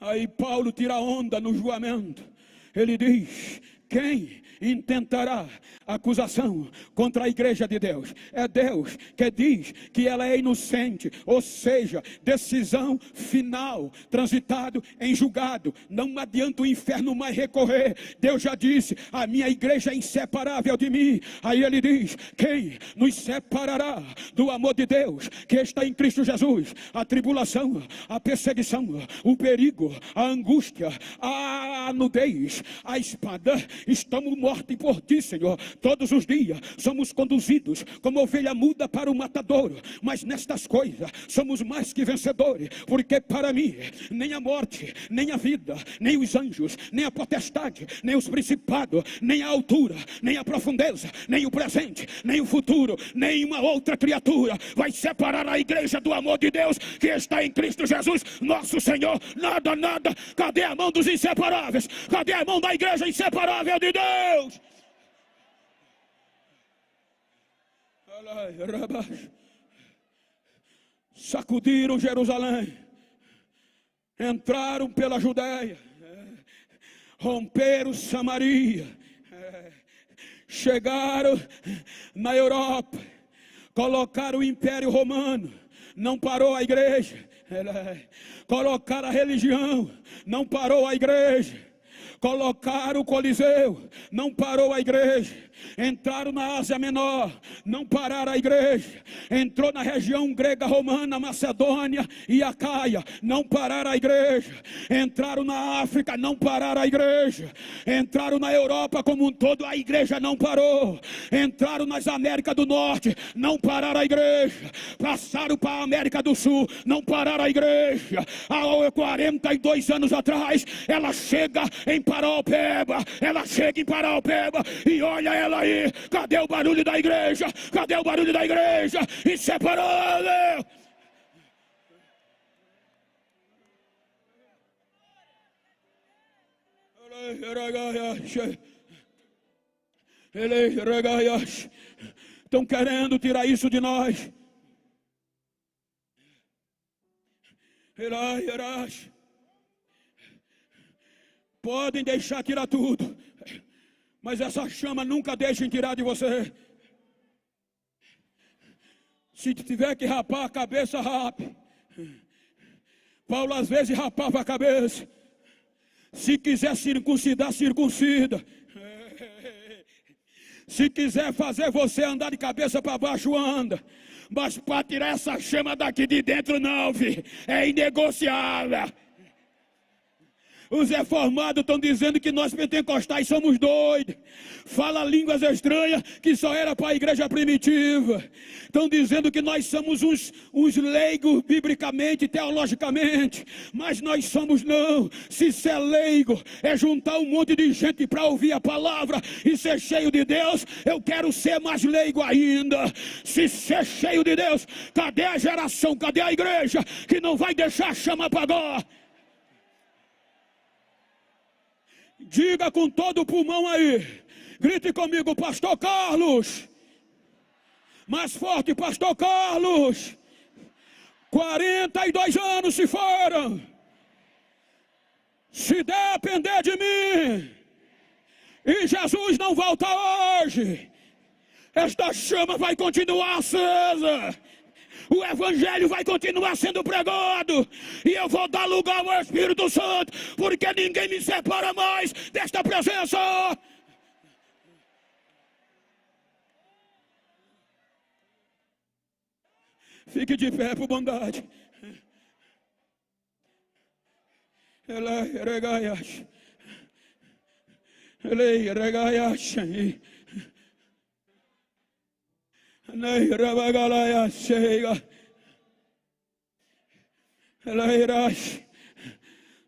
[SPEAKER 1] Aí Paulo tira onda no julgamento. Ele diz: quem intentará acusação contra a igreja de Deus? É Deus que diz que ela é inocente, ou seja, decisão final, transitado em julgado. Não adianta o inferno mais recorrer. Deus já disse: a minha igreja é inseparável de mim. Aí ele diz: quem nos separará do amor de Deus que está em Cristo Jesus? A tribulação, a perseguição, o perigo, a angústia, a nudez, a espada. Estamos mortos por ti, Senhor. Todos os dias somos conduzidos como ovelha muda para o matadouro, mas nestas coisas somos mais que vencedores, porque para mim nem a morte, nem a vida, nem os anjos, nem a potestade, nem os principados, nem a altura, nem a profundeza, nem o presente, nem o futuro, nem uma outra criatura vai separar a igreja do amor de Deus que está em Cristo Jesus, nosso Senhor. Nada, nada. Cadê a mão dos inseparáveis? Cadê a mão da igreja inseparável de Deus? Sacudiram Jerusalém, entraram pela Judéia, romperam Samaria, chegaram na Europa, colocaram o Império Romano, não parou a igreja. Colocaram a religião, não parou a igreja. Colocaram o Coliseu, não parou a igreja. Entraram na Ásia Menor, não pararam a igreja. Entrou na região grega romana, Macedônia e Acaia, não pararam a igreja. Entraram na África, não pararam a igreja. Entraram na Europa como um todo, a igreja não parou. Entraram nas Américas do Norte, não pararam a igreja. Passaram para a América do Sul, não pararam a igreja. Há 42 anos atrás, ela chega em Paraupeba, e olha ela aí. Cadê o barulho da igreja? Cadê o barulho da igreja? Inseparável. Estão querendo tirar isso de nós. Podem deixar tirar tudo, mas essa chama nunca deixem tirar de você. Se tiver que rapar a cabeça, rape. Paulo às vezes rapava a cabeça. Se quiser circuncidar, circuncida. Se quiser fazer você andar de cabeça para baixo, anda. Mas para tirar essa chama daqui de dentro, não, filho. É inegociável. Os reformados estão dizendo que nós pentecostais somos doidos. Fala línguas estranhas que só era para a igreja primitiva. Estão dizendo que nós somos uns leigos biblicamente, teologicamente. Mas nós somos não. Se ser leigo é juntar um monte de gente para ouvir a palavra e ser cheio de Deus, eu quero ser mais leigo ainda. Se ser cheio de Deus, cadê a geração, cadê a igreja que não vai deixar a chama apagar? Diga com todo o pulmão aí. Grite comigo: Pastor Carlos, Mais forte, pastor Carlos. 42 anos se foram. Se depender de mim, e Jesus não volta hoje, esta chama vai continuar acesa. O evangelho vai continuar sendo pregado. E eu vou dar lugar ao Espírito Santo, porque ninguém me separa mais desta presença. Fique de pé por bondade.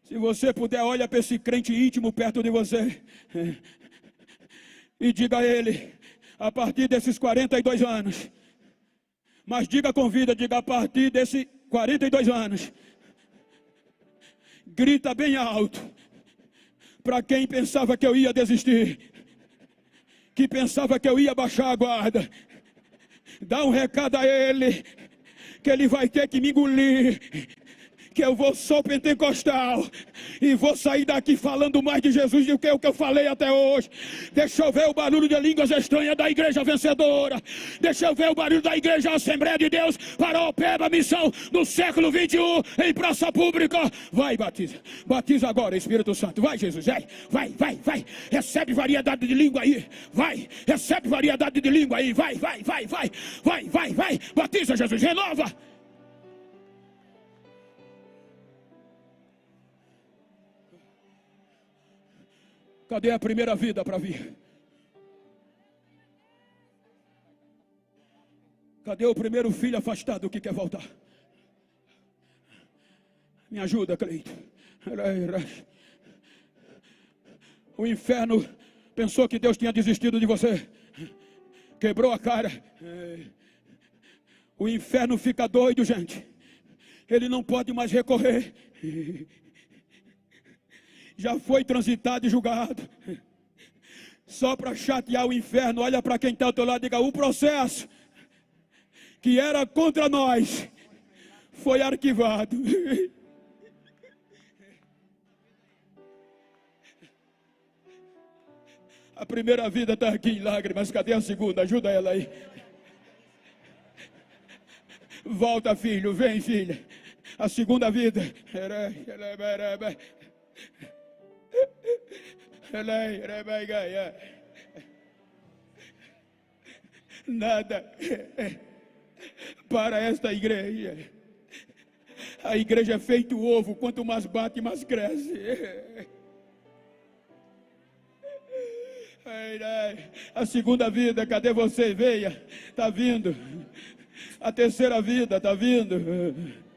[SPEAKER 1] Se você puder, olha para esse crente íntimo perto de você e diga a ele, a partir desses 42 anos, mas diga com vida, diga a partir desses 42 anos, grita bem alto, para quem pensava que eu ia desistir, que pensava que eu ia baixar a guarda, dá um recado a ele, que ele vai ter que me engolir, que eu vou só pentecostal, e vou sair daqui falando mais de Jesus do que o que eu falei até hoje. Deixa eu ver o barulho de línguas estranhas da igreja vencedora, deixa eu ver o barulho da igreja Assembleia de Deus, para o pé da missão do século 21, em praça pública. Vai, batiza agora, Espírito Santo, vai Jesus, vai, recebe variedade de língua aí, vai, recebe variedade de língua aí, vai, batiza Jesus, renova. Cadê a primeira vida para vir? Cadê o primeiro filho afastado que quer voltar? Me ajuda, Cleito. O inferno pensou que Deus tinha desistido de você. Quebrou a cara. O inferno fica doido, gente. Ele não pode mais recorrer. Já foi transitado e julgado. Só para chatear o inferno, olha para quem está ao teu lado e diga, o processo que era contra nós foi arquivado. A primeira vida está aqui em lágrimas, cadê a segunda? Ajuda ela aí. Volta, filho, vem, filha. A segunda vida. Nada para esta igreja. A igreja é feito ovo, quanto mais bate, mais cresce. A segunda vida, cadê você? Venha, está vindo. A terceira vida está vindo.